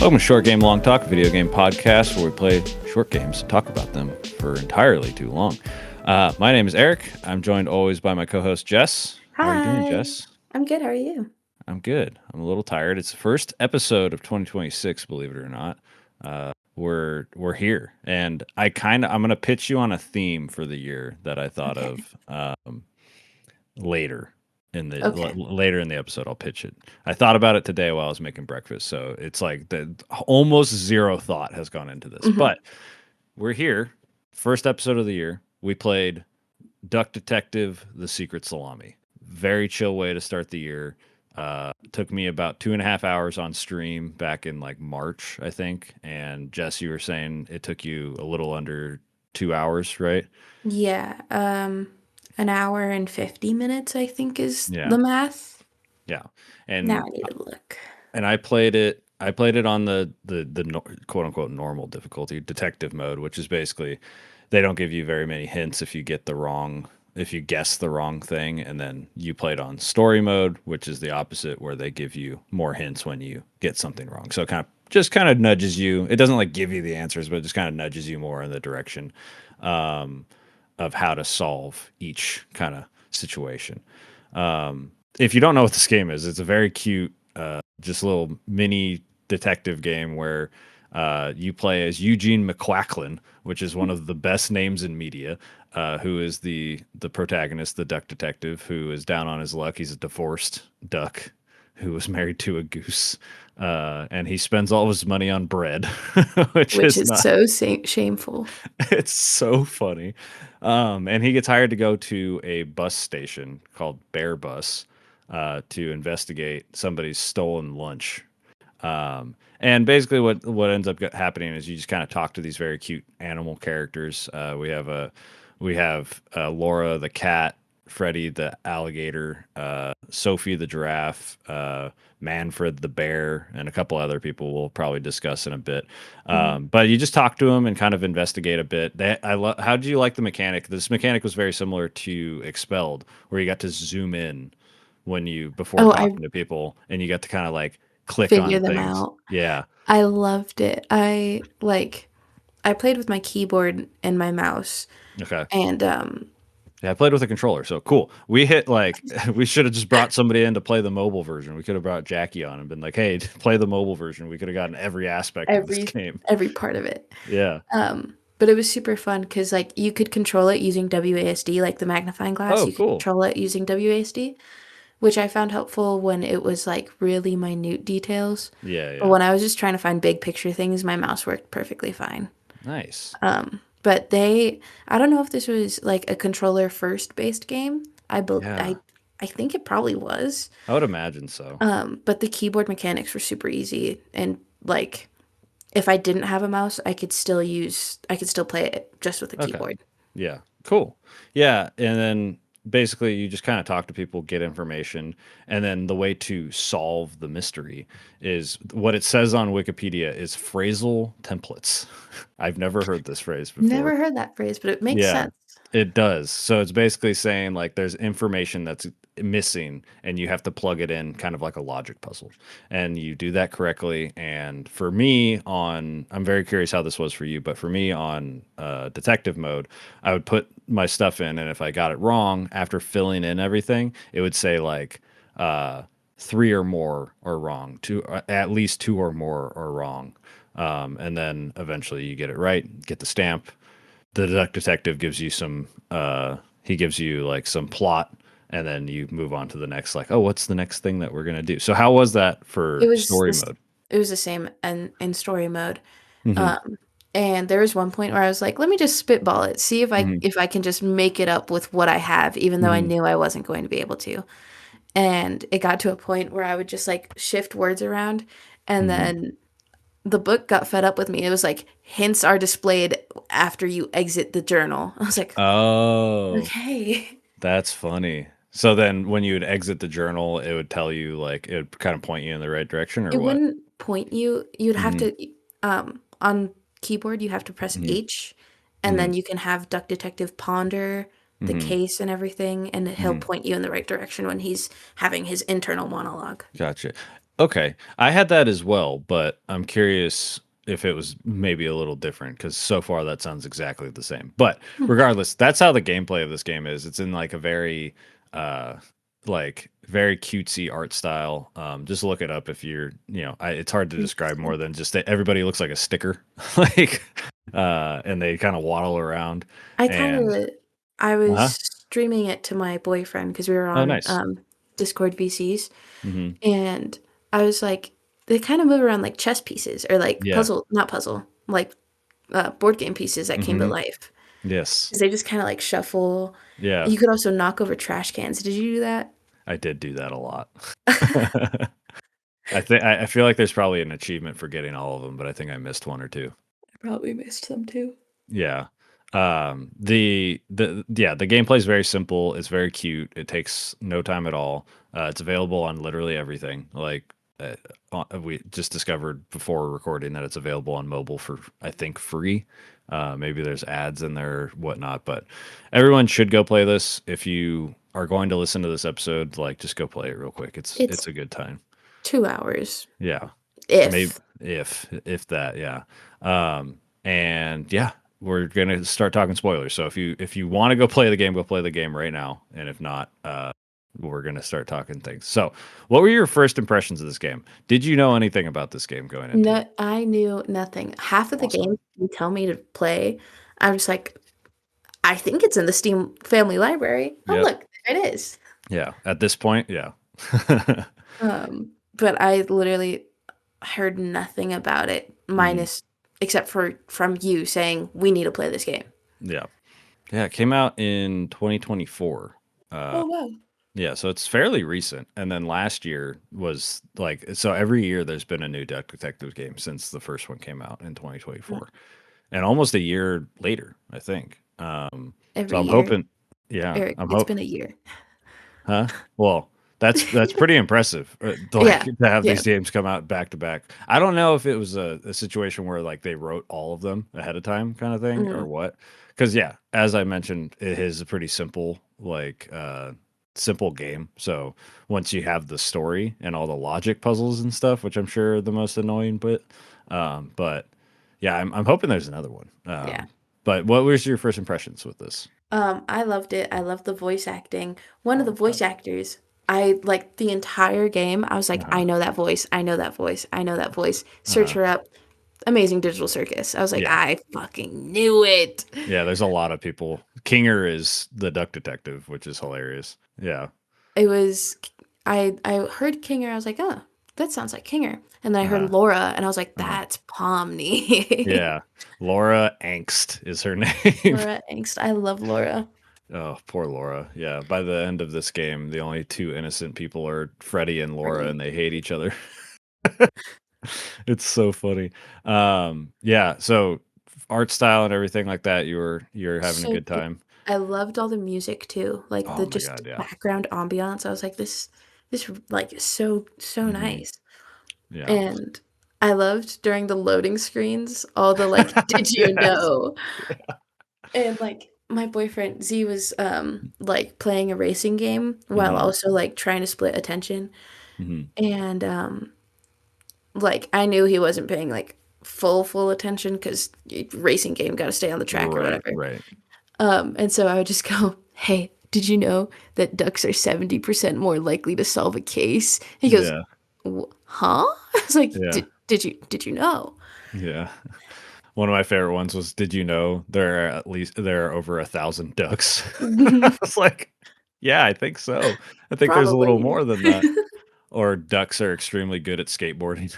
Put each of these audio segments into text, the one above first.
Welcome to Short Game Long Talk, a video game podcast where we play short games and talk about them for entirely too long. My name is Eric. I'm joined always by my co-host Jess. How are you doing, Hi, Jess? I'm good. How are you? I'm good. I'm a little tired. It's the first episode of 2026, believe it or not. We're here, and I'm gonna pitch you on a theme for the year that I thought Okay. of later Okay. later in the episode. I'll pitch it. I thought about it today while I was making breakfast, so it's like the almost zero thought has gone into this. hmm But we're here, first episode of the year. We played Duck Detective: The Secret Salami. Very chill way to start the year. Took me about 2.5 hours on stream back in like March, I think. And Jess, you were saying it took you a little under 2 hours, right? Yeah. An hour and 50 minutes, I think, is Yeah, the math. yeah. Now And I need to look. I played it. I played it on the quote unquote normal difficulty, detective mode, which is basically they don't give you very many hints if you guess the wrong thing, and then you played on story mode, which is the opposite, where they give you more hints when you get something wrong. So it kind of nudges you. It doesn't like give you the answers, but it just kind of nudges you more in the direction um, of how to solve each kind of situation. If you don't know what this game is, it's a very cute, just little mini detective game where you play as Eugene McQuacklin, which is one of the best names in media. Who is the protagonist, the duck detective, who is down on his luck. He's a divorced duck who was married to a goose, and he spends all of his money on bread, which Which is is not. so shameful. It's so funny. And he gets hired to go to a bus station called Bear Bus to investigate somebody's stolen lunch. And basically, what ends up happening is you just kind of talk to these very cute animal characters. We have Laura the cat, Freddie the alligator, Sophie the giraffe, Manfred the bear, and a couple other people we'll probably discuss in a bit. Mhm. But you just talk to them and kind of investigate a bit. How did you like the mechanic? This mechanic was very similar to Expelled, where you got to zoom in before Oh, I talking to people, and you got to kind of like click figure on them things. out. Yeah. I loved it. I played with my keyboard and my mouse, Okay. and Yeah, I played with a controller, so cool. We hit like we should have just brought somebody in to play the mobile version. We could have brought Jackie on and been like, "Hey, play the mobile version." We could have gotten every aspect of this every game. every part of it. Yeah. But it was super fun because like you could control it using WASD, like the magnifying glass. Oh, You could cool. control it using WASD, which I found helpful when it was like really minute details. Yeah, But yeah. when I was just trying to find big picture things, my mouse worked perfectly fine. Nice. But I don't know if this was like a controller first based game. Yeah. I think it probably was. I would imagine so. But the keyboard mechanics were super easy, and like if I didn't have a mouse, I could still play it just with a Okay. keyboard. Yeah, cool. Yeah, and then basically you just kind of talk to people, get information, and then the way to solve the mystery is what it says on Wikipedia is phrasal templates. I've never heard this phrase before. Never heard that phrase, but it makes Yeah, sense. it does. So it's basically saying like there's information that's missing and you have to plug it in kind of like a logic puzzle. And you do that correctly. And for me I'm very curious how this was for you, but for me on detective mode, I would put my stuff in and if I got it wrong after filling in everything, it would say like three or more are wrong, two at least two or more are wrong. And then eventually you get it right, get the stamp. The duck detective gives you some he gives you like some plot and then you move on to the next like, oh, what's the next thing that we're gonna do? So how was that It for was story this mode? it was the same in story mode. Hmm. Um, and there was one point where I was like, let me just spitball it, see Hmm. if I can just make it up with what I have, even though I Hmm. knew I wasn't going to be able to. And it got to a point where I would just like shift words around, and Hmm. then the book got fed up with me. It was like hints are displayed after you exit the journal. I was like, Oh, okay. that's funny. So then when you would exit the journal, it would tell you like it would kind of point you in the right direction or It what? wouldn't point you. You'd have Hmm. to on keyboard you have to press Hmm. H, and Hmm. then you can have Duck Detective ponder the Hmm. case and everything, and he'll Hmm. point you in the right direction when he's having his internal monologue. Gotcha. Okay. I had that as well, but I'm curious if it was maybe a little different because so far that sounds exactly the same. But Hmm. regardless, that's how the gameplay of this game is. It's in like a very uh very cutesy art style. Just look it up if it's hard to describe more than just that everybody looks like a sticker. Like and they kind of waddle around I kind and of I was uh-huh. streaming it to my boyfriend because we were Oh, on nice. Discord VCs, Hmm. and I was like, they kind of move around like chess pieces or like Yeah. puzzle, not puzzle, like board game pieces that came to Hmm. life. Yes. 'Cause they just kind of like shuffle. Yeah. You could also knock over trash cans. Did you do that? I did do that a lot. I feel like there's probably an achievement for getting all of them, but I think I missed one or two. I probably missed some too. Yeah. The gameplay is very simple. It's very cute. It takes no time at all. It's available on literally everything. We just discovered before recording that it's available on mobile for I think free. Maybe there's ads in there, or whatnot, but everyone should go play this. If you are going to listen to this episode, like just go play it real quick. It's It's a good time. 2 hours, Yeah. Maybe if. if that, yeah. And yeah, we're gonna start talking spoilers. So if you want to go play the game right now. And if not, we're gonna start talking things. So, what were your first impressions of this game? Did you know anything about this game going into it? No, I knew nothing. Half of the Awesome. games you tell me to play, I'm just like, I think it's in the Steam family library. Oh, Yep. look, there it is. Yeah. At this point, yeah. But I literally heard nothing about it, Mhm. minus except for from you saying we need to play this game. Yeah. Yeah. It came out in 2024. Uh, Oh wow. Yeah, so it's fairly recent. And then last year was like, so every year there's been a new Duck Detective game since the first one came out in 2024. And almost a year later, I think. So Every I'm year, hoping, yeah, Eric, I'm it's hope, been a year. huh? Well, that's pretty impressive. Like Yeah, to have yeah. these games come out back to back. I don't know if it was a situation where like they wrote all of them ahead of time, kind of thing, or Mm, what. Because yeah, as I mentioned, it is a pretty simple game. So once you have the story and all the logic puzzles and stuff, which I'm sure are the most annoying, but yeah, I'm hoping there's another one. yeah. But what was your first impressions with this? I loved it. I loved the voice acting. One of the Oh, voice actors, I like the entire game. I was like, uh-huh. I know that voice. I know that voice. I know that voice. Search Uh-huh. her up. Amazing Digital Circus. I was like, Yeah. I fucking knew it. Yeah, there's a lot of people. Kinger is the duck detective, which is hilarious. Yeah. It was I heard Kinger, I was like, oh, that sounds like Kinger. And then I heard Uh-huh. Laura and I was like, Uh-huh. that's Pomni. Yeah. Laura Angst is her name. Laura Angst. I love Laura. Oh, poor Laura. Yeah. By the end of this game, the only two innocent people are Freddy and Laura, Pretty. and they hate each other. It's so funny. Yeah. So art style and everything like that, you're having a So good good. time. I loved all the music too. Like Oh the my just God. Yeah. background ambiance. I was like, this like is so Hmm. nice. Yeah. And I loved during the loading screens, all the like, did you Yes. know? And like my boyfriend Z was like playing a racing game while Hmm. also like trying to split attention. Hmm. And like I knew he wasn't paying like full attention because racing game got to stay on the track or Right. whatever. Right. And so I would just go, "Hey, did you know that ducks are 70% more likely to solve a case?" He goes, Yeah. "Huh?" I was like, Yeah. "Did you know?" Yeah. One of my favorite ones was, did you know there are over 1,000 ducks? I was like, yeah, I think so. I think there's a little Probably. more than that. Or ducks are extremely good at skateboarding.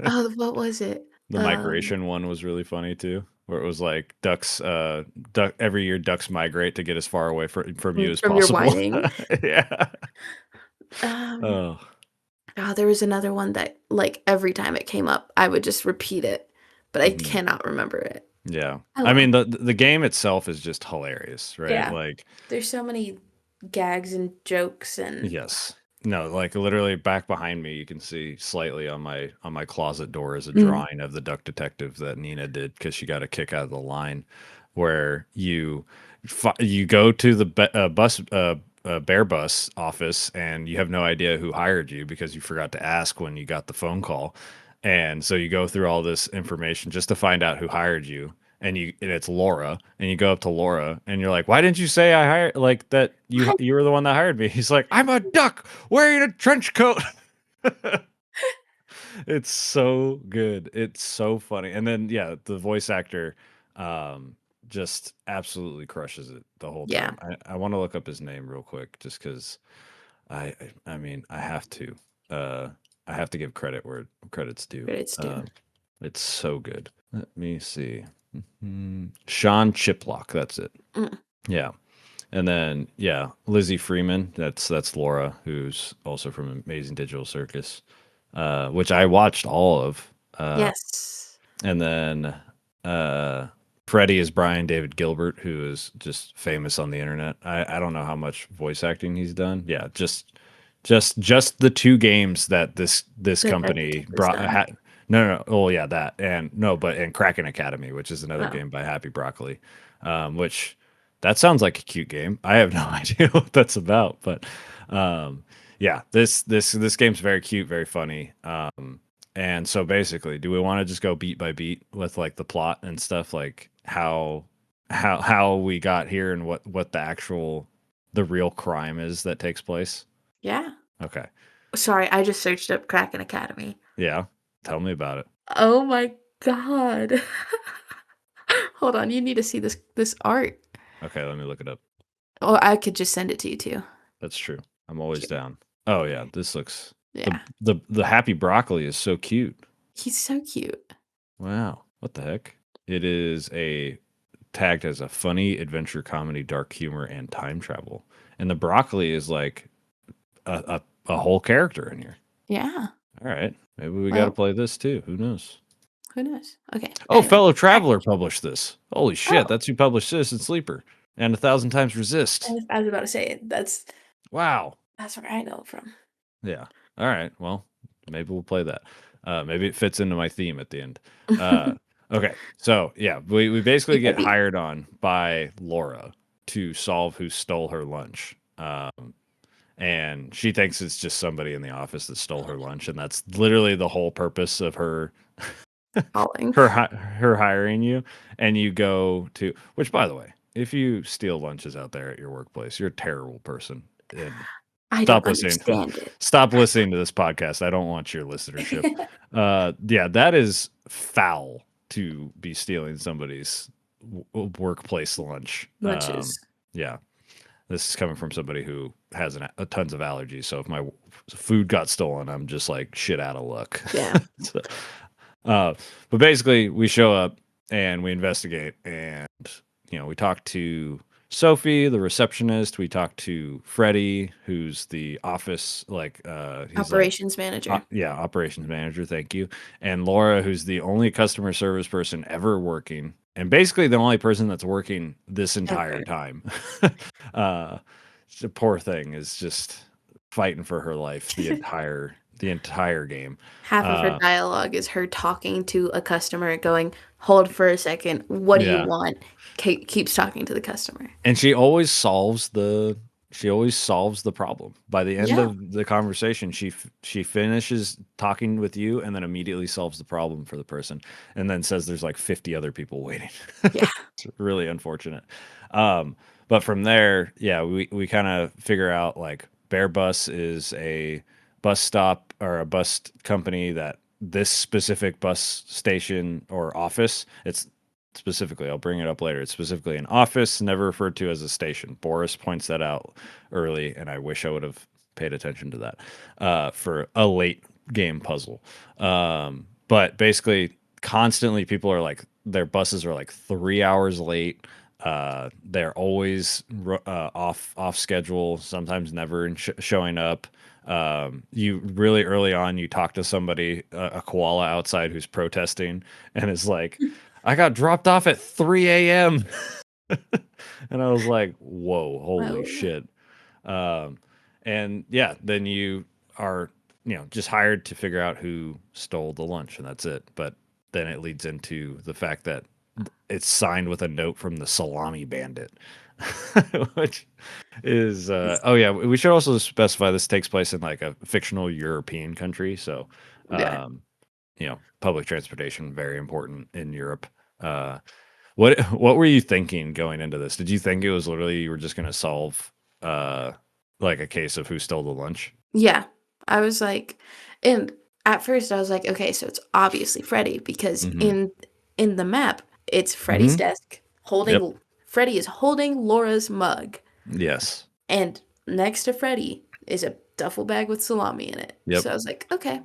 Oh, what was it? The migration one was really funny too, where it was like duck every year ducks migrate to get as far away from you as From your possible. whining. Yeah. Um, Oh. there was another one that like every time it came up, I would just repeat it, but I Mhm. cannot remember it. Yeah. Oh I well. mean the game itself is just hilarious, right? Yeah. Like, There's so many gags and jokes and yes. No, like literally back behind me, you can see slightly on my closet door is a mm, drawing of the duck detective that Nina did because she got a kick out of the line where you go to the bus. Bear Bus office, and you have no idea who hired you because you forgot to ask when you got the phone call. And so you go through all this information just to find out who hired you. And it's Laura, and you go up to Laura, and you're like, "Why didn't you say I hired like that? What? You were the one that hired me." He's like, "I'm a duck wearing a trench coat." It's so good. It's so funny. And then yeah, the voice actor um just absolutely crushes it the whole Yeah, time. I want to look up his name real quick just because I mean I have to. Uh I have to give credit where credit's due. but it's due. It's so good. Let me see. Sean Chiplock, that's it. Mm. Yeah. And then yeah, Lizzie Freeman, that's Laura, who's also from Amazing Digital Circus, which I watched all of. Yes. And then uh, Freddie is Brian David Gilbert, who is just famous on the internet. I don't know how much voice acting he's done. Yeah, just the two games that this That that company kid was brought. done. No, no, oh yeah, that and no, but and Kraken Academy, which is another Oh, game by Happy Broccoli, which that sounds like a cute game. I have no idea what that's about, but yeah, this game's very cute, very funny. And so basically, do we want to just go beat by beat with like the plot and stuff, like how we got here and what the real crime is that takes place? yeah. Okay. Sorry, I just searched up Kraken Academy. Yeah. Tell me about it. Oh my god. Hold on, you need to see this art. Okay, let me look it up. Or I could just send it to you too. That's true. I'm always Here. down. Oh yeah, this looks Yeah. the happy broccoli is so cute. He's so cute. Wow. What the heck? It is a tagged as a funny adventure comedy, dark humor, and time travel. And the broccoli is like a whole character in here. Yeah. All right. Maybe we got to Well, play this too. Who knows? who knows? Okay. Oh, Anyway, Fellow Traveler Kraken. published this. Holy shit. Oh, That's who published Citizen Sleeper and A Thousand Times Resist. I was about to say it. Wow. That's where I know it from. Yeah. All right. Well, maybe we'll play that. Maybe it fits into my theme at the end. Uh, okay. So, yeah, we basically Beat by get beat. hired on by Laura to solve who stole her lunch. And she thinks it's just somebody in the office that stole her lunch. And that's literally the whole purpose of Calling. her hiring you. And you go to, which by the way, if you steal lunches out there at your workplace, you're a terrible person. And I don't stop listening. understand it. Stop listening to this podcast. I don't want your listenership. Yeah, that is foul to be stealing somebody's workplace lunch. Lunches. Yeah, this is coming from somebody who has tons of allergies. So if my food got stolen, I'm just like shit out of luck. Yeah. So, uh, but basically, we show up and we investigate, and we talk to Sophie, the receptionist. We talk to Freddie, who's the office, like he's like, Operations manager. yeah, operations manager. Thank you. And Laura, who's the only customer service person ever working, and basically the only person that's working this entire Ever. time. uh, the poor thing is just fighting for her life the entire game. Half of her Uh, dialogue is her talking to a customer, going, "Hold for a second. What do you yeah, want?" Keeps talking to the customer. and she always solves the problem. By the end Yeah. of the conversation, she finishes talking with you and then immediately solves the problem for the person, and then says there's like 50 other people waiting. Yeah. It's really unfortunate. But from there, yeah, we kind of figure out like Bear Bus is a bus stop or a bus company that this specific bus station or office, it's specifically, I'll bring it up later. It's specifically an office, never referred to as a station. Boris points that out early, and I wish I would have paid attention to that for a late game puzzle. But basically, constantly people are like, their buses are like 3 hours late. They're always off schedule, sometimes never showing up. You really early on, you talk to somebody, a koala outside who's protesting, and is like, I got dropped off at 3 a.m. And I was like, whoa, holy Whoa. shit. Um, and yeah, then you are, just hired to figure out who stole the lunch, and that's it. But then it leads into the fact that it's signed with a note from the Salami Bandit. which is oh yeah, we should also specify this takes place in like a fictional European country, so Yeah. um, public transportation very important in Europe. Uh, what were you thinking going into this? Did you think it was literally you were just going to solve uh like a case of who stole the lunch? Yeah. I was like, and at first I was like, okay, so it's obviously Freddy because Mm-hmm. in the map, it's Freddy's Mm-hmm. desk Yep. holding Freddy is holding Laura's mug, Yes. and next to Freddy is a duffel bag with salami in it. Yep. So I was like, okay,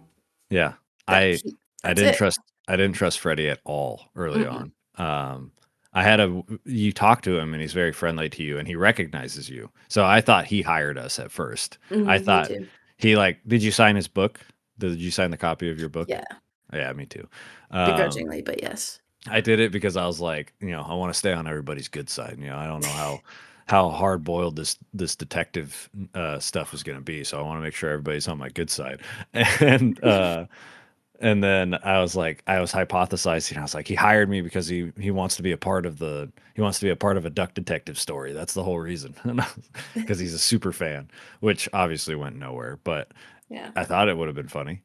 Yeah. that I I that's didn't it. trust I didn't trust Freddie at all early Mm-mm. on. I had a you talk to him and he's very friendly to you and he recognizes you. So I thought he hired us at first. I Me thought too. he like, did you sign his book? Did you sign the copy of your book? Yeah, Yeah, me too. Um, begrudgingly, but yes. I did it because I was like, I want to stay on everybody's good side. I don't know how hard boiled this detective stuff is going to be, so I want to make sure everybody's on my good side. And and then I was hypothesizing. I was like, he hired me because he wants to be a part of a Duck Detective story. That's the whole reason, because he's a super fan, which obviously went nowhere. But Yeah. I thought it would have been funny.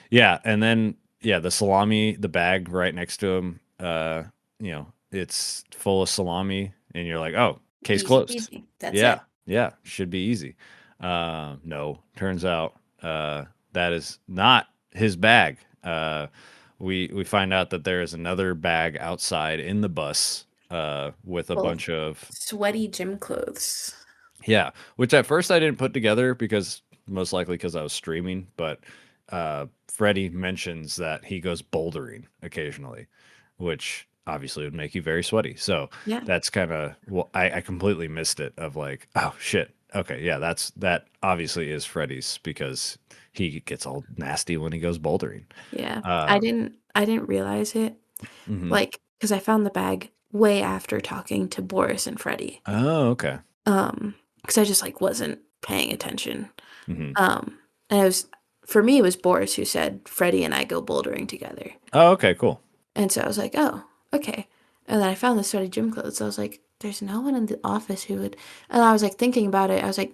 Yeah, and then yeah, the salami, the bag right next to him, it's full of salami, and you're like, oh, case Easy closed. peasy. That's Yeah, it. yeah, should be easy. No, turns out that is not his bag. We find out that there is another bag outside in the bus with a Full of bunch of sweaty gym clothes. yeah, which at first I didn't put together because most likely because I was streaming, but Freddie mentions that he goes bouldering occasionally, which obviously would make you very sweaty. So Yeah. that's kind of well, I completely missed it of like, oh shit. Okay, yeah, that obviously is Freddie's because he gets all nasty when he goes bouldering. Yeah. Um, I didn't realize it, mhm. like, because I found the bag way after talking to Boris and Freddie. Oh, okay. Because I just, like, wasn't paying attention. Hmm. And it was for me, it was Boris who said, "Freddie and I go bouldering together." Oh, okay, cool. And so I was like, "Oh, okay." And then I found the sweaty gym clothes. I was like, "There's no one in the office who would," and I was, like, thinking about it. I was like,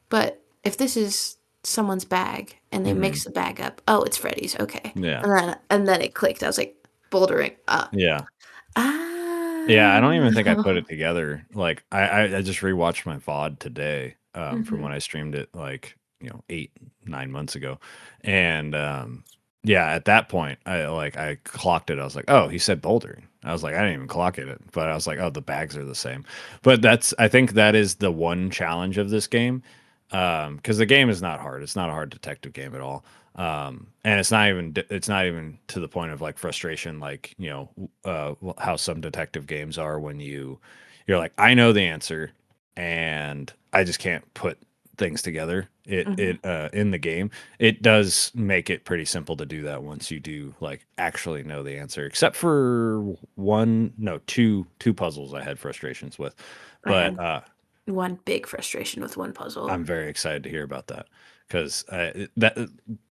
"But if this is someone's bag and they Hmm. mix the bag up, oh, it's Freddie's, okay." Yeah, And then it clicked. I was like, "Bouldering, yeah. Yeah, I don't even think I put ah." it together. Like I just rewatched my VOD today, from when Mhm, I streamed it like, 8, 9 months ago. And yeah, at that point I clocked it. I was like, oh, he said bouldering. I was like, I didn't even clock it, but I was like, oh, the bags are the same. But I think that is the one challenge of this game. Because the game is not hard. It's not a hard detective game at all. And it's not even to the point of like frustration, like how some detective games are when you're like, I know the answer, and I just can't put things together. mhm. In the game, it does make it pretty simple to do that once you do like actually know the answer, except for one, no, two puzzles I had frustrations with, I but had one big frustration with one puzzle. I'm very excited to hear about that because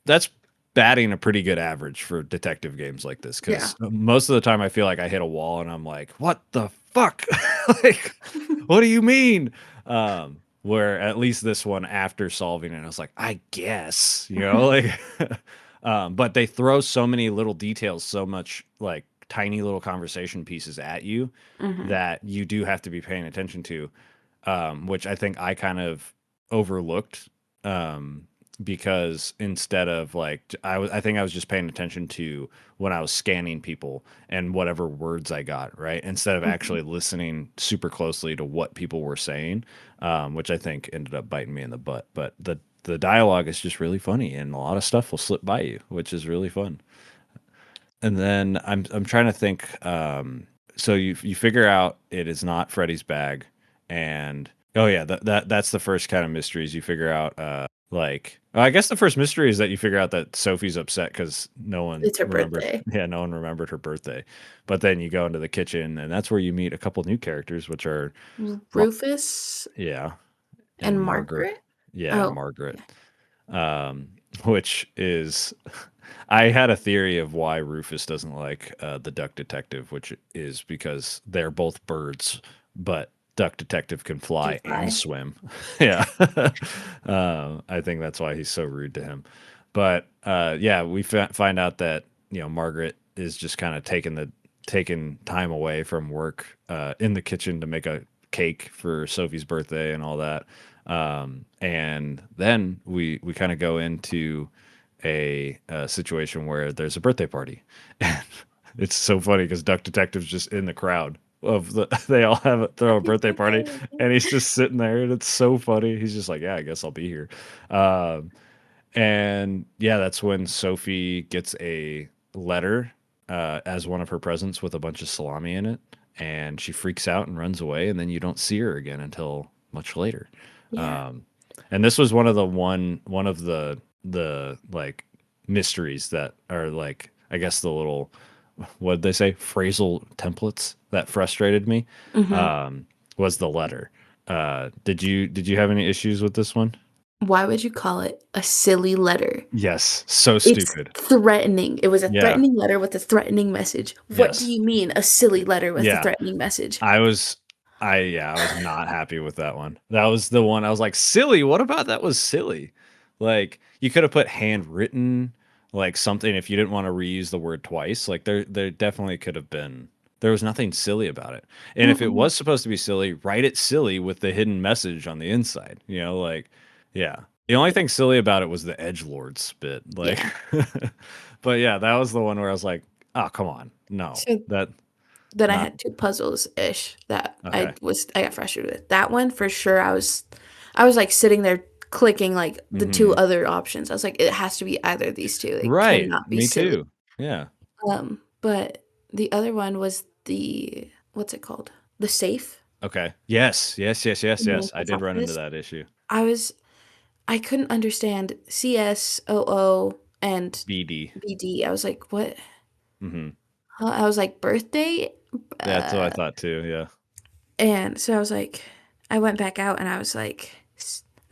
that's batting a pretty good average for detective games like this. Yeah. Because most of the time, I feel like I hit a wall and I'm like, "What the fuck? Like, what do you mean?" Where at least this one, after solving it, I was like, "I guess," like. But they throw so many little details, so much like tiny little conversation pieces at you Mhm, that you do have to be paying attention to, which I think I kind of overlooked, um, because instead of like I think I was just paying attention to when I was scanning people and whatever words I got right instead of mhm. actually listening super closely to what people were saying, which I think ended up biting me in the butt. But the dialogue is just really funny and a lot of stuff will slip by you, which is really fun. And then I'm trying to think. So you figure out it is not Freddy's bag, and oh yeah, that's the first kind of mysteries you figure out. Like, well, I guess the first mystery is that you figure out that Sophie's upset because no one It's her remembered. birthday. Yeah, no one remembered her birthday. But then you go into the kitchen, and that's where you meet a couple new characters, which are, Mar- Rufus yeah, and and Margaret. Margaret? Yeah, and Oh, Margaret. yeah. Um, which is I had a theory of why Rufus doesn't like the Duck Detective, which is because they're both birds but Duck Detective can Can fly and fly. swim. Yeah. I think that's why he's so rude to him. But yeah, we find out that Margaret is just kind of taking time away from work in the kitchen to make a cake for Sophie's birthday and all that. And then we kind of go into a situation where there's a birthday party, and it's so funny because Duck Detective's just in the crowd of the they all throw a He's birthday like, party, "Hey." and he's just sitting there, and it's so funny. He's just like, yeah, I guess I'll be here. Um, and yeah, that's when Sophie gets a letter as one of her presents with a bunch of salami in it, and she freaks out and runs away, and then you don't see her again until much later. Yeah. Um, and this was one of the like mysteries that are like, I guess, the little, what did they say, phrasal templates that frustrated me. Hmm. Um, was the letter. Did you have any issues with this one? Why would you call it a silly letter? Yes, so It's stupid. threatening. It was a Yeah. threatening letter with a threatening message. What do Yes. you mean a silly letter with a Yeah. threatening message? I was I was not happy with that one. That was the one I was like, "Silly, what about that was silly?" Like, you could have put handwritten, like something if you didn't want to reuse the word twice. Like there definitely could have been. There was nothing silly about it. And if it Mm-mm. was supposed to be silly, write it silly with the hidden message on the inside. Like, yeah. The only thing silly about it was the edge lords bit. Like, Yeah. but yeah, that was the one where I was like, "Oh, come on. No. So That then I not had two puzzles ish that okay." I got frustrated with. That one for sure I was like sitting there clicking like the two Mhm. other options. I was like, it has to be either of these two. It Right. cannot be Me silly. too. Yeah. But the other one was the what's it called? The safe. Okay. Yes. Yes. Yes. Yes. The main Yes. I post did run into office. that issue. I was I couldn't understand CSOO and BD. BD. I was like, what? Hmm. Huh? I was like, birthday? That's what I Uh, thought too. Yeah. and so I was like, I went back out and I was like,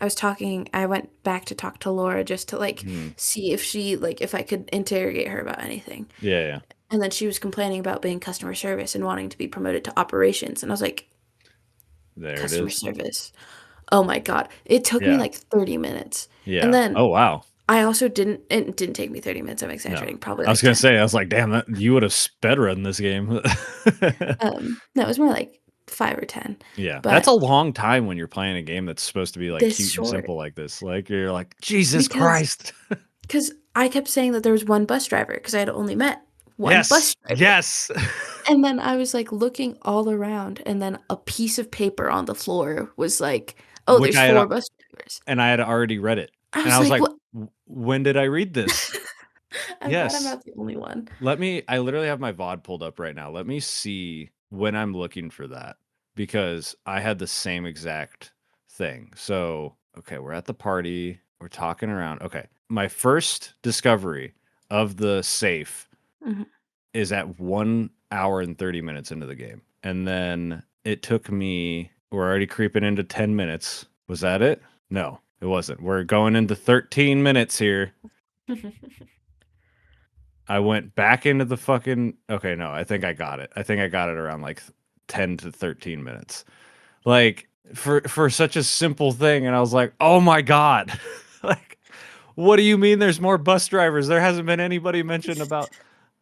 I was talking, I went back to talk to Laura just to like Hmm. see if she, like, if I could interrogate her about anything. Yeah. Yeah. And then she was complaining about being customer service and wanting to be promoted to operations. And I was like, There it customer is. service. Oh my God. It took me Yeah. like 30 minutes. And Yeah. then Oh wow. I also it didn't take me 30 minutes. I'm No. exaggerating, probably I was like gonna 10. say. I was like, damn, that you would have sped run this game. No, it was more like 5 or 10. Yeah, that's a But long time when you're playing a game that's supposed to be like this cute and short, simple like this. Like you're like, Jesus because Christ. because I kept saying that there was one bus driver because I had only met one Yes. bus driver. Yes. And then I was like looking all around, and then a piece of paper on the floor was like, oh, Which there's I had four bus drivers. and I had already read it. I And I was was like, like, what? When did I read this?" I'm glad I'm Yes. not the only one. I literally have my VOD pulled up right now. Let me see when I'm looking for that because I had the same exact thing. So, okay, we're at the party, we're talking around. Okay. My first discovery of the safe Mhm. is at 1 hour and 30 minutes into the game. And then it took me, we're already creeping into 10 minutes. Was that it? No, it wasn't. We're going into 13 minutes here. I went back into the fucking. Okay, no, I think I got it. I think I got it around like 10 to 13 minutes. Like for such a simple thing, and I was like, "Oh my god." Like, what do you mean there's more bus drivers? There hasn't been anybody mentioned about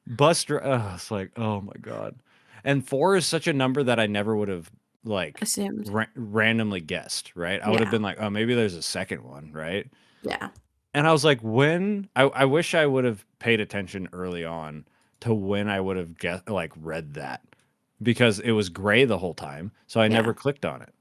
it's like, "Oh my god." And 4 is such a number that I never would have like Assumed. randomly guessed, right? I would have Yeah. been like, "Oh, maybe there's a second one," right? Yeah. And I was like, when I wish I would have paid attention early on to when I would have read that because it was gray the whole time, so I never Yeah. clicked on it.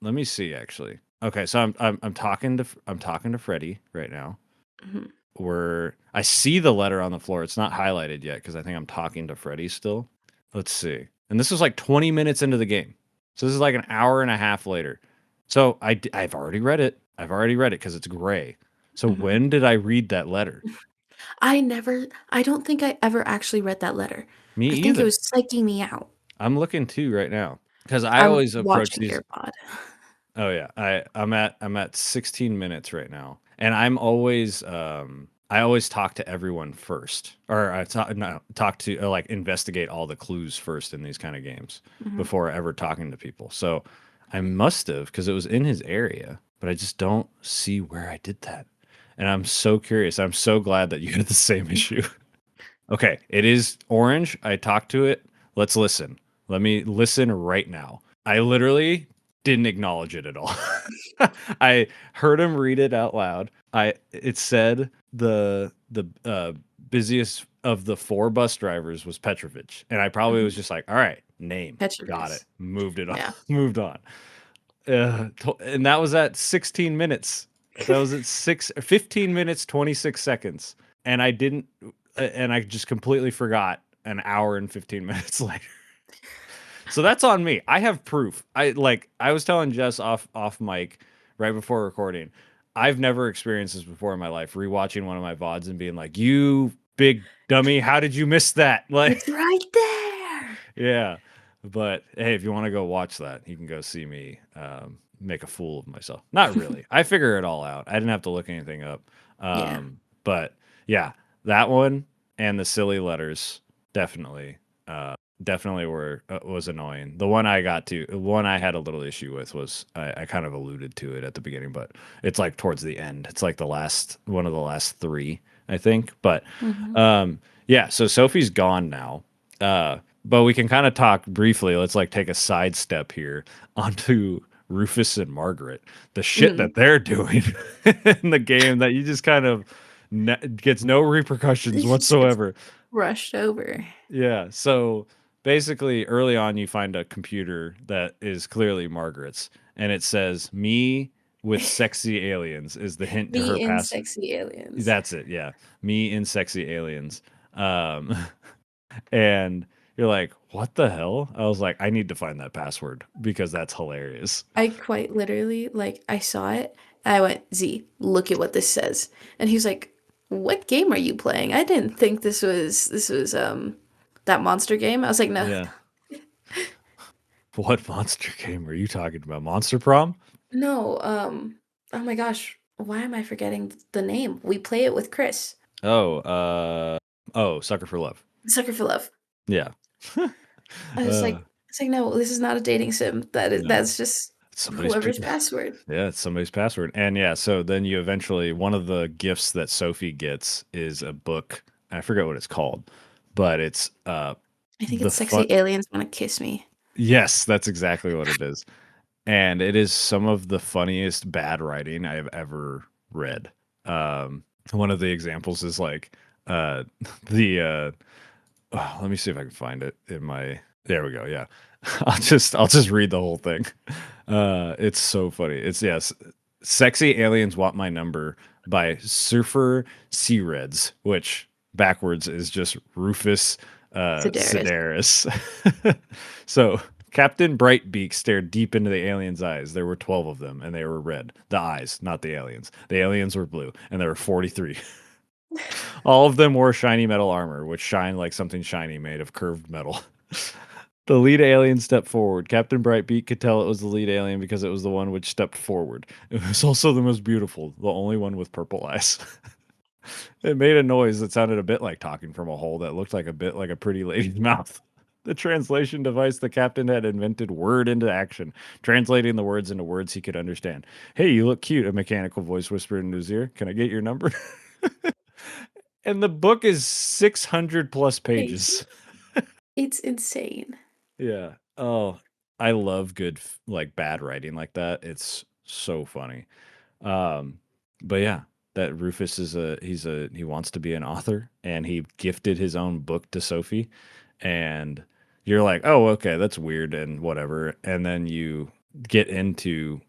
Let me see actually. Okay, so I'm talking to Freddie right now. Mhm. Where I see the letter on the floor. It's not highlighted yet because I think I'm talking to Freddie still. Let's see. And this is like 20 minutes into the game. So this is like an hour and a half later. So I've already read it. I've already read it because it's gray. So Mhm. when did I read that letter? I don't think I ever actually read that letter. Me I think it either. was psyching me out. I'm looking too right now because I I'm always approach watching these. your pod. Oh yeah, I'm at 16 minutes right now, and I'm always I always talk to everyone first, or I talk no, talk to like investigate all the clues first in these kind of games Mm-hmm. before ever talking to people. So I must have because it was in his area, but I just don't see where I did that. And I'm so curious. I'm so glad that you had the same issue. Okay, it is orange. I talked to it. Let's listen. Let me listen right now. I literally didn't acknowledge it at all. I heard him read it out loud. I it said the busiest of the four bus drivers was Petrovich, and I probably Mm-hmm. was just like, all right, name, got it, Petrovius. moved it on, Yeah. moved on. And that was at 16 minutes. That was at 15 minutes 26 seconds, and I didn't, and I just completely forgot an hour and 15 minutes later. So that's on me. I have proof. I was telling Jess off mic right before recording. I've never experienced this before in my life. Rewatching one of my VODs and being like, "You big dummy, how did you miss that?" Like, It's right there. yeah. But hey, if you want to go watch that, you can go see me make a fool of myself. Not really. I figure it all out. I didn't have to look anything up. Yeah. But yeah, that one and the silly letters definitely, definitely were was annoying. The one I had a little issue with was I kind of alluded to it at the beginning, but it's like towards the end. It's like the last one of the last three, I think. But Mm-hmm. yeah, so Sophie's gone now. But we can kind of talk briefly. Let's like take a sidestep here onto Rufus and Margaret. The shit Mm. that they're doing in the game that you just kind of gets no repercussions It just gets whatsoever. rushed over. Yeah. So basically, early on, you find a computer that is clearly Margaret's, and it says "me with sexy aliens" is the hint to her Me and past. sexy aliens. That's it. Yeah, me in sexy aliens. Um, and you're like, what the hell? I was like, I need to find that password because that's hilarious. I quite literally, like, I saw it and I went, Z, look at what this says. And he's like, what game are you playing? I didn't think this was that monster game. I was like, no, Yeah. What monster game are you talking about? Monster Prom? no, oh my gosh, why am I forgetting the name? We play it with Chris. Oh, Sucker for Love. Sucker for Love. Yeah. I was uh, like, it's like, no, this is not a dating sim. no, That's just it's somebody's. whoever's password. Yeah, it's somebody's password. And yeah, so then you eventually one of the gifts that Sophie gets is a book. I forget what it's called, but it's I think the it's fun. sexy aliens wanna kiss me. Yes, that's exactly what it is. And it is some of the funniest bad writing I have ever read. One of the examples is like uh, the let me see if I can find it in my. There we go. Yeah, I'll just read the whole thing. It's so funny. It's yes, sexy aliens want my number by Surfer Sea Reds, which backwards is just Rufus Sedaris. Sedaris. So Captain Brightbeak stared deep into the aliens' eyes. There were 12 of them, and they were red. The eyes, not the aliens. The aliens were blue, and there were 43. All of them wore shiny metal armor, which shined like something shiny made of curved metal. The lead alien stepped forward. Captain Brightbeak could tell it was the lead alien because it was the one which stepped forward. It was also the most beautiful, the only one with purple eyes. It made a noise that sounded a bit like talking from a hole that looked like a bit like a pretty lady's mouth. The translation device the captain had invented word into action, translating the words into words he could understand. Hey, you look cute, a mechanical voice whispered in his ear. Can I get your number? And the book is 600 plus Pages. pages. It's insane. Yeah. Oh, I love good like bad writing like that. It's so funny. Um, but yeah, that Rufus is he wants to be an author and he gifted his own book to Sophie and you're like, "Oh, okay, that's weird and whatever." And then you get into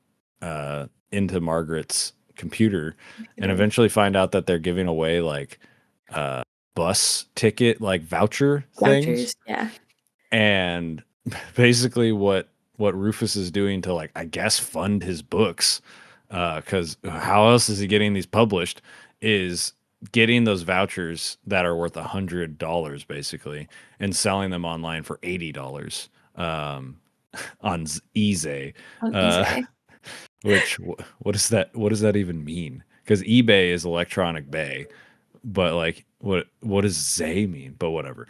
Margaret's computer and Computer. eventually find out that they're giving away like uh bus ticket like voucher things Vouchers. Yeah. and basically what Rufus is doing to like I guess fund his books cuz how else is he getting these published is getting those vouchers that are worth $100 basically and selling them online for $80 on eBay On uh Easy. which what does that even mean cuz eBay is electronic bay but like what does Zay mean? But whatever.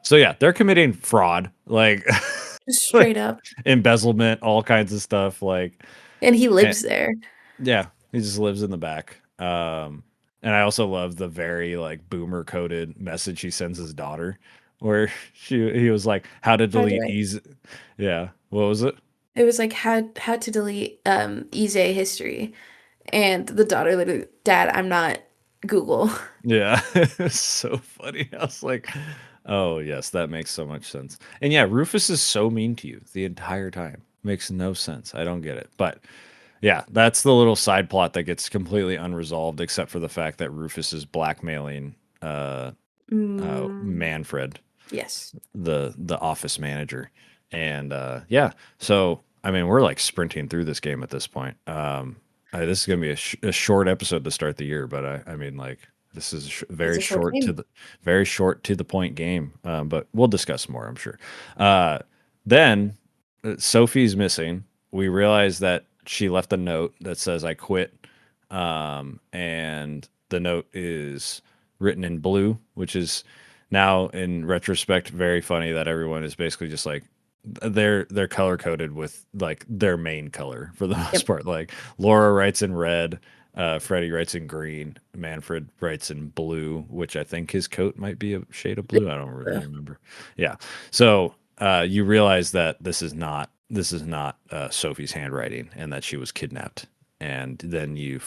So yeah, they're committing fraud, like Just like straight up. embezzlement, all kinds of stuff. Like, And he and, lives there. yeah, he just lives in the back. And I also love the very like boomer coded message he sends his daughter, where he was like, "How to By the delete way, easy." Yeah, what was it? it was like how to delete Ize history. And the daughter literally, Dad, I'm not Google. Yeah, it's so funny. I was like, "Oh yes, that makes so much sense." And yeah, Rufus is so mean to you the entire time. Makes no sense. I don't get it. But yeah, that's the little side plot that gets completely unresolved, except for the fact that Rufus is blackmailing uh, Mm, Manfred, yes. the office manager. And yeah, so I mean, we're like sprinting through this game at this point. This is gonna be a short episode to start the year, but I mean, like this is It's very a short short to game. the very short to the point game. But we'll discuss more, I'm sure. Uh, then Sophie's missing. We realize that she left a note that says "I quit," and the note is written in blue, which is now in retrospect very funny that everyone is basically just like they're color coded with like their main color for the most Yep. part. Like Laura writes in red, Freddie writes in green, Manfred writes in blue, which I think his coat might be a shade of blue. I don't really remember. Yeah. So you realize that this is not Sophie's handwriting and that she was kidnapped. And then you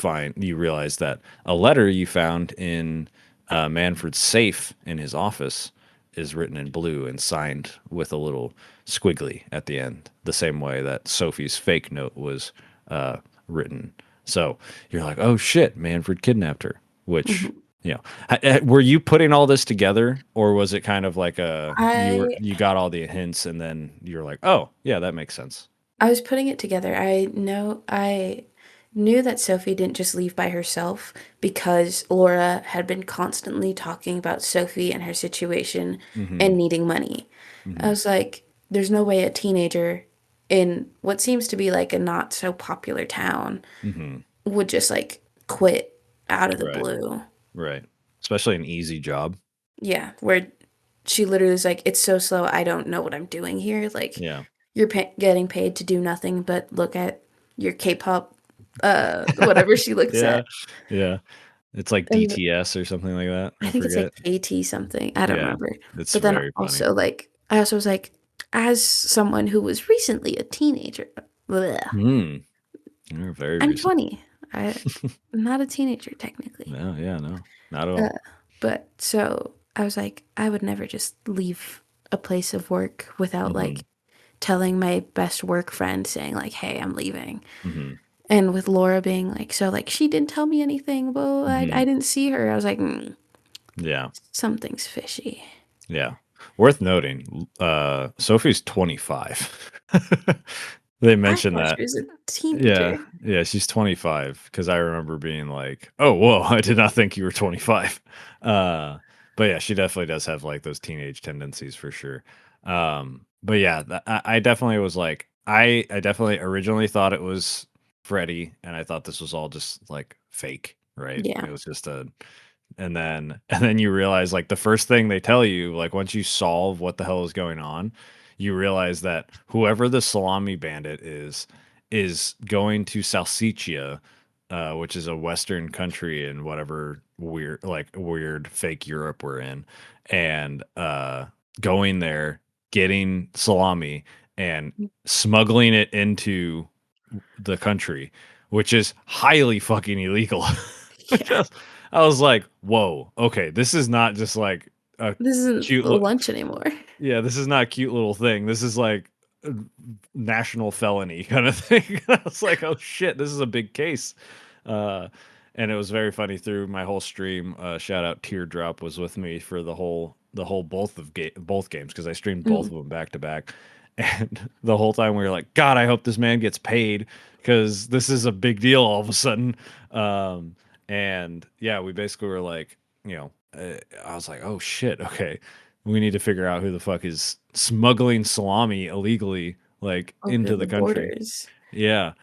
realize that a letter you found in Manfred's safe in his office is written in blue and signed with a little squiggly at the end, the same way that Sophie's fake note was written. So you're like, oh shit, Manfred kidnapped her. Which, Mhm. you know, were you putting all this together, or was it kind of like I you got all the hints and then you're like, oh yeah, that makes sense. I was putting it together. I knew that Sophie didn't just leave by herself because Laura had been constantly talking about Sophie and her situation Mm-hmm. and needing money. I Mm-hmm. was like, there's no way a teenager in what seems to be like a not so popular town Mm-hmm. would just like quit out of the Right. blue. Right. Especially an easy job. Yeah, where she literally is like, it's so slow, I don't know what I'm doing here. Like, Yeah. you're getting paid to do nothing but look at your K-pop, whatever she looks Yeah. at. Yeah. It's like And DTS or something like that. I I think it's like forget. KT something. I don't Yeah. remember. It's But then very funny. also, like, I also was like, as someone who was recently a teenager, bleh, Hmm. Yeah, very I'm recent. 20. I'm not a teenager technically. No, yeah, no. Not at Uh, all. but so I was like, I would never just leave a place of work without Mm-hmm. like telling my best work friend saying like, "Hey, I'm leaving." Mm-hmm. And with Laura being like, "So like she didn't tell me anything, well, Mm-hmm. I didn't see her." I was like, Yeah. something's fishy. Yeah. Worth noting, Sophie's 25. They I mentioned thought that. she was a Yeah, teenager. yeah, she's 25 because I remember being like, "Oh, whoa, I did not think you were 25." Uh, but yeah, she definitely does have like those teenage tendencies for sure. But yeah, I definitely was like, I definitely originally thought it was Freddie, and I thought this was all just like fake, right? Yeah. It was just a and then you realize like the first thing they tell you like once you solve what the hell is going on, you realize that whoever the salami bandit is going to Salsicia, which is a western country in whatever weird fake Europe we're in, and going there, getting salami and smuggling it into the country, which is highly fucking illegal. Which Yeah. I was like, whoa, okay, this is not just like a This isn't cute the little, lunch anymore. yeah, this is not a cute little thing. This is like a national felony kind of thing. I was like, oh shit, this is a big case. Uh, and it was very funny through my whole stream. Shout out Teardrop was with me for the whole both games because I streamed both Mm. of them back to back. And the whole time we were like, God, I hope this man gets paid because this is a big deal all of a sudden. And yeah, we basically were like, I was like, oh shit, okay, we need to figure out who the fuck is smuggling salami illegally like Over into the the country. borders. Yeah.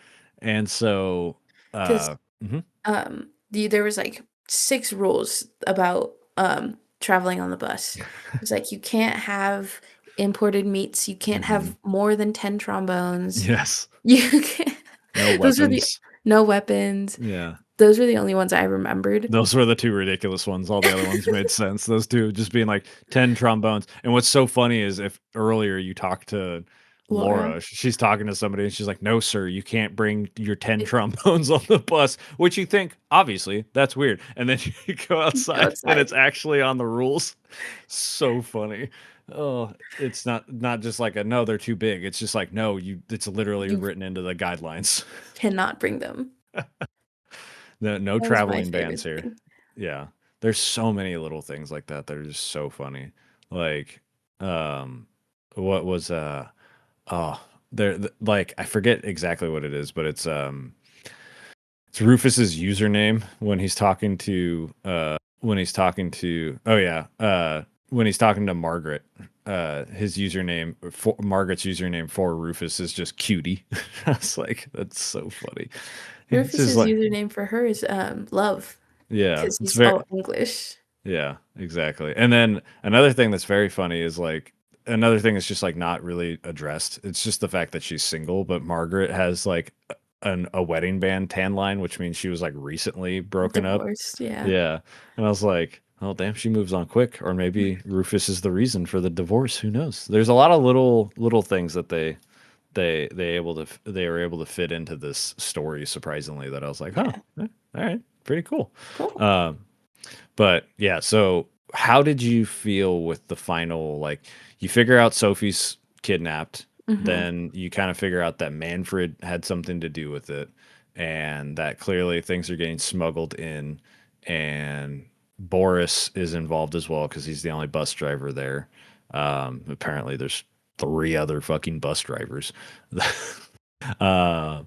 And so Because mhm, there was like 6 rules about traveling on the bus. It's like you can't have imported meats, you can't Hmm. have more than 10 trombones. Yes. You can't No those are the weapons. no weapons. Yeah. Those were the only ones I remembered. Those were the two ridiculous ones. All the other ones made sense. Those two just being like 10 trombones. And what's so funny is if earlier you talked to Laura. Laura, she's talking to somebody and she's like, "No, sir, you can't bring your 10 trombones on the bus," which you think, obviously, that's weird. And then you go Go outside and outside. it's actually on the rules. So funny. Oh, it's not just like a no, they're too big. It's just like, no, it's literally You written into the guidelines. cannot bring them. No That was my traveling bans favorite here. thing. Yeah. There's so many little things like that that are just so funny. Like, um, what was oh like I forget exactly what it is, but it's Rufus's username when he's talking to oh yeah, when he's talking to Margaret. His username for Margaret's username for Rufus is just cutie. I was like, that's so funny. It's just Rufus's like, username for her is love yeah, because it's he's very, all English. yeah, exactly. And then another thing that's very funny is like another thing that's just like not really addressed. It's just the fact that she's single, but Margaret has like a wedding band tan line, which means she was like recently broken up. Divorced, yeah. Yeah. And I was like, oh damn, she moves on quick. Or maybe Rufus is the reason for the divorce. Who knows? There's a lot of little things that they were able to fit into this story surprisingly that I was like, huh, Yeah. all right, pretty cool. Cool. Um, but yeah, so how did you feel with the final, like you figure out Sophie's kidnapped, Mhm. then you kind of figure out that Manfred had something to do with it, and that clearly things are getting smuggled in, and Boris is involved as well because he's the only bus driver there. Apparently there's three other fucking bus drivers. Uh,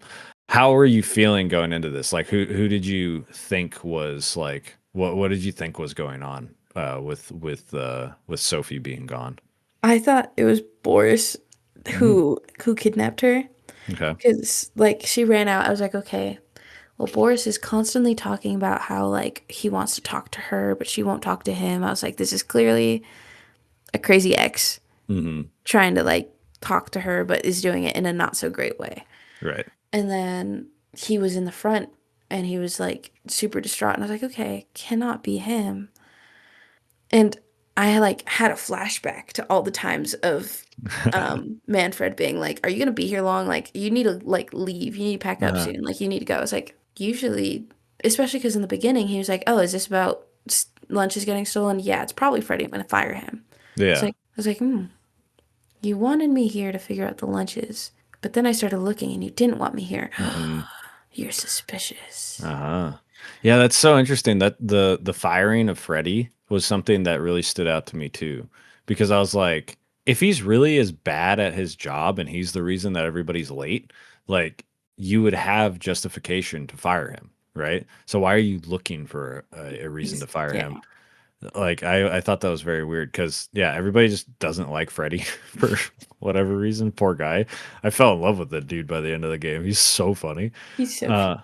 how are you feeling going into this? Like, who did you think was like what did you think was going on with Sophie being gone? I thought it was Boris Mm, who kidnapped her okay. because like she ran out. I was like, okay, well Boris is constantly talking about how like he wants to talk to her, but she won't talk to him. I was like, this is clearly a crazy ex Hmm. trying to like talk to her, but is doing it in a not so great way. Right. And then he was in the front and he was like super distraught, and I was like, okay, cannot be him. And I like had a flashback to all the times of Manfred being like, "Are you gonna be here long? Like, you need to like leave. You need to pack up Uh, soon. Like, you need to go." It's like usually, especially because in the beginning he was like, "Oh, is this about lunch is getting stolen?" Yeah, it's probably Freddie. I'm gonna fire him. yeah. I was like, you wanted me here to figure out the lunches, but then I started looking and you didn't want me here. Hmm. You're suspicious. Uh-huh. Yeah, that's so interesting. That the firing of Freddie was something that really stood out to me too, because I was like, if he's really as bad at his job and he's the reason that everybody's late, like you would have justification to fire him, right? So why are you looking for a reason to He's fire yeah, him? Like I thought that was very weird because yeah, everybody just doesn't like Freddie for whatever reason. Poor guy. I fell in love with the dude by the end of the game. He's so funny. he's so Uh,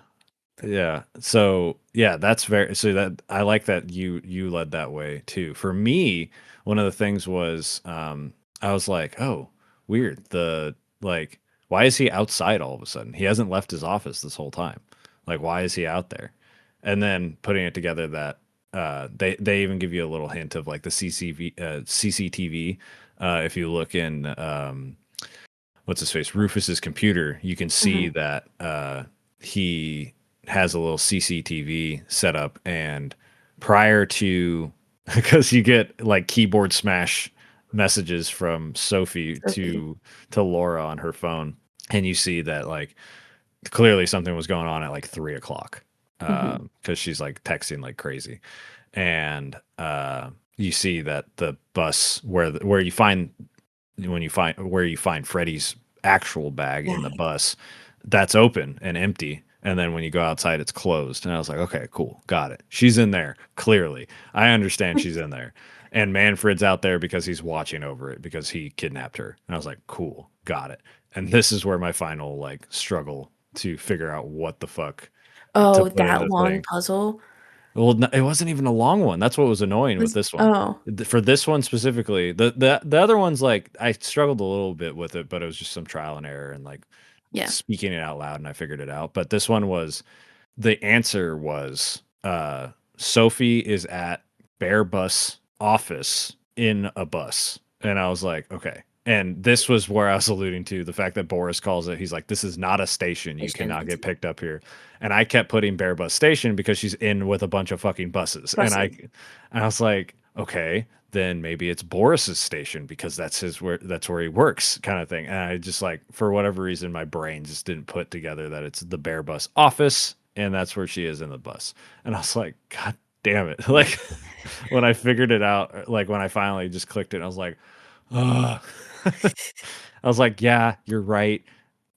yeah. So yeah, that's very so that I like that you led that way too. For me, one of the things was I was like, "Oh, weird. The like why is he outside all of a sudden? He hasn't left his office this whole time. Like why is he out there?" And then putting it together that they even give you a little hint of like the CCTV if you look in what's his face Rufus's computer, you can see mhm, that he has a little CCTV set up, and prior to because you get like keyboard smash messages from Sophie Sophie. to Laura on her phone, and you see that like clearly something was going on at like 3 o'clock Mhm. because she's like texting like crazy, and you see that the bus where you find when you find where you find Freddy's actual bag in the Yeah. bus, that's open and empty. And then when you go outside, it's closed. And I was like, okay, cool, got it. She's in there clearly. I understand she's in there. And Manfred's out there because he's watching over it because he kidnapped her. And I was like, cool, got it. And this is where my final like struggle to figure out what the fuck to Oh, put in that the long thing. puzzle. Well, it wasn't even a long one. That's what was annoying with this one. Oh, For this one specifically, the other ones, like, I struggled a little bit with it, but it was just some trial and error and like yeah. speaking it out loud, and I figured it out. But this one was, the answer was, Sophie is at Bear Bus office in a bus. And I was like, okay. And this was where I was alluding to the fact that Boris calls it. He's like, this is not a station. You Station. cannot It's get picked up here. And I kept putting Bear Bus Station because she's in with a bunch of fucking buses. buses. And I was like, okay, then maybe it's Boris's station because that's where he works, kind of thing. And I just, like, for whatever reason, my brain just didn't put together that it's the Bear Bus office and that's where she is in the bus. And I was like, God damn it. Like, when I figured it out, like when I finally just clicked it, I was like, ugh. I was like, yeah, you're right.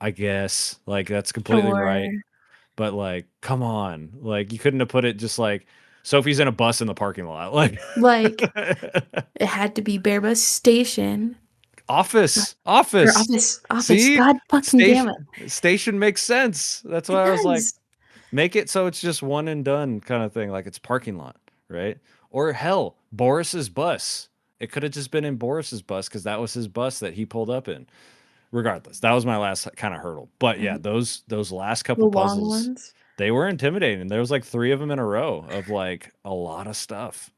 I guess, like, that's completely right. Sure. But, like, come on, like, you couldn't have put it just like Sophie's in a bus in the parking lot, like, Like it had to be Bearbus Station office, or office. office. Office. See, God fucking damn it! station makes sense. That's It why I was like, does. make it so it's just one and done kind of thing, like it's parking lot, right? Or hell, Boris's bus. It could have just been in Boris's bus because that was his bus that he pulled up in. Regardless, that was my last kind of hurdle. But yeah, And those last the couple long puzzles, ones. they were intimidating. There was like three of them in a row of like a lot of stuff.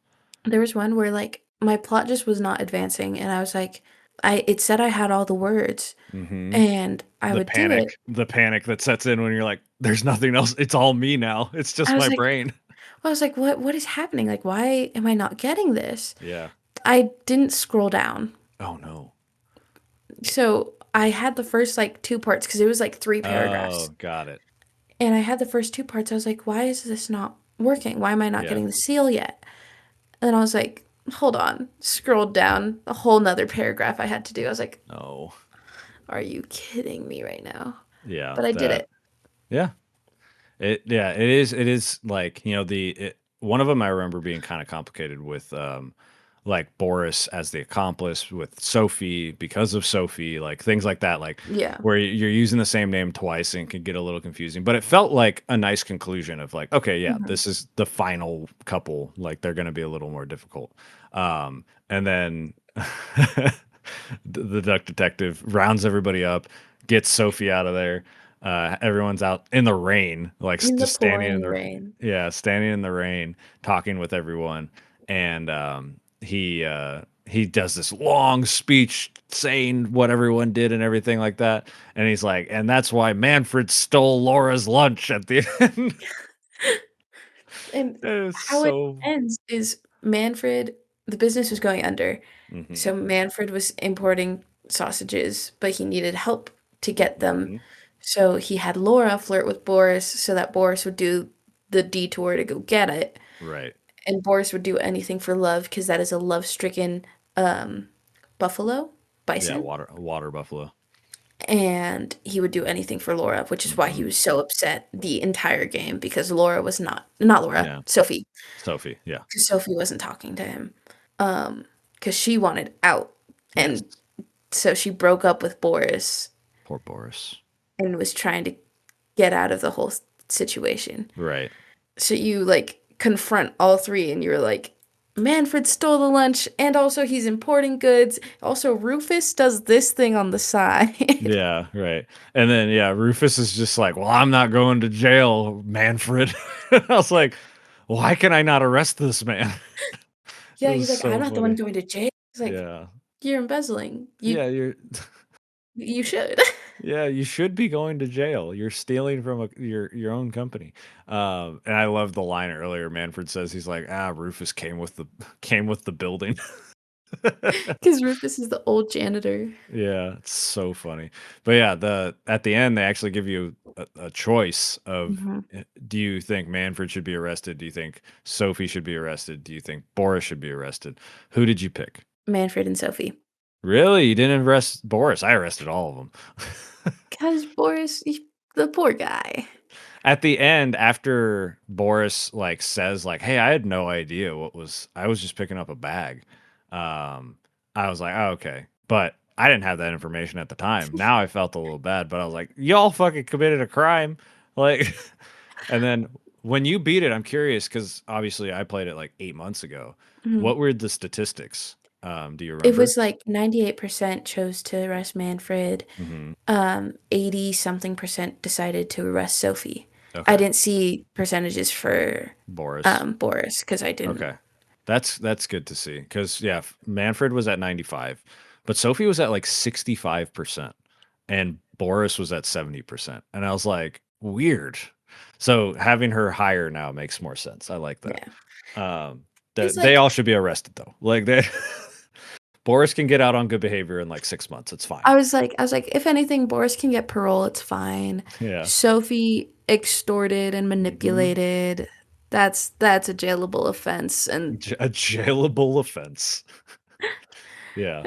There was one where like my plot just was not advancing, and I was like, I it said I had all the words, Hmm. and I would do it. The panic that sets in when you're like, "There's nothing else. It's all me now. It's just I was my like, brain." what is happening? Like, why am I not getting this? Yeah. I didn't scroll down. Oh no. So I had the first like two parts because it was like three Oh, paragraphs. got it. And I had the first two parts. I was like, why is this not working? Why am I not Yeah. getting the seal yet? And then I was like, hold on. Scrolled down a whole nother paragraph I had to do. I was like, Oh. are you kidding me right now? Yeah. But I did That. it. Yeah. It is like, one of them I remember being kind of complicated with, like Boris as the accomplice with Sophie because of Sophie, like things like that, like Yeah. where you're using the same name twice and can get a little confusing. But it felt like a nice conclusion of like, okay, yeah, Hmm. this is the final couple, like they're going to be a little more difficult. And then the duck detective rounds everybody up, gets Sophie out of there. Everyone's out in the rain, like In the just standing in pouring the, rain. yeah, standing in the rain, talking with everyone. And he does this long speech saying what everyone did and everything like that. And he's like, and that's why Manfred stole Laura's lunch at the end. And It is how it so. ends is Manfred, the business was going under. Hmm. So Manfred was importing sausages, but he needed help to get them. Hmm. So he had Laura flirt with Boris so that Boris would do the detour to go get it. Right. And Boris would do anything for love because that is a love-stricken um, buffalo, Yeah, bison. water buffalo. And he would do anything for Laura, which is why he Hmm. was so upset the entire game because Laura was not Laura, Yeah. Sophie, Sophie. Yeah. because Sophie wasn't talking to him. Because she wanted out. Yes. And so she broke up with Boris Poor Boris. and was trying to get out of the whole situation. Right. So you like confront all three and you're like, Manfred stole the lunch and also he's importing goods. Also, Rufus does this thing on the side. Yeah, right. And then yeah, Rufus is just like, "Well, I'm not going to jail, Manfred." I was like, "Why can I not arrest this man?" It Yeah, was he's like, I'm so not the one funny. going to jail. He's like, Yeah. you're embezzling. Yeah, you're You should. yeah, you should be going to jail. You're stealing from your own company. And I love the line earlier. Manfred says he's like, "Ah, Rufus came with the building." Because Rufus is the old janitor. Yeah, it's so funny. But yeah, the at the end they actually give you a choice of, Hmm. do you think Manfred should be arrested? Do you think Sophie should be arrested? Do you think Boris should be arrested? Who did you pick? Manfred and Sophie. Really? You didn't arrest Boris? I arrested all of them. Because Boris, the poor guy. At the end, after Boris like says like, "Hey, I had no idea I was just picking up a bag." Um, I was like, "Oh, okay," but I didn't have that information at the time. Now I felt a little bad, but I was like, "Y'all fucking committed a crime!" Like, and then When you beat it, I'm curious because obviously I played it like 8 months ago. Mhm. What were the statistics? Do you It remember? was like 98% chose to arrest Manfred. Hmm. 80 something percent decided to arrest Sophie. I Okay. didn't see percentages for Boris. Boris because I didn't. Okay. That's good to see because yeah, Manfred was at 95, but Sophie was at like 65%, and Boris was at 70%, and I was like, weird. So having her higher now makes more sense. I like that. Yeah. Um, Because, they like, all should be arrested though. Like they, Boris can get out on good behavior in like 6 months. It's fine. I was like, if anything, Boris can get parole. It's fine. Yeah. Sophie extorted and Hmm. manipulated. That's a jailable offense. And A jailable offense. Yeah.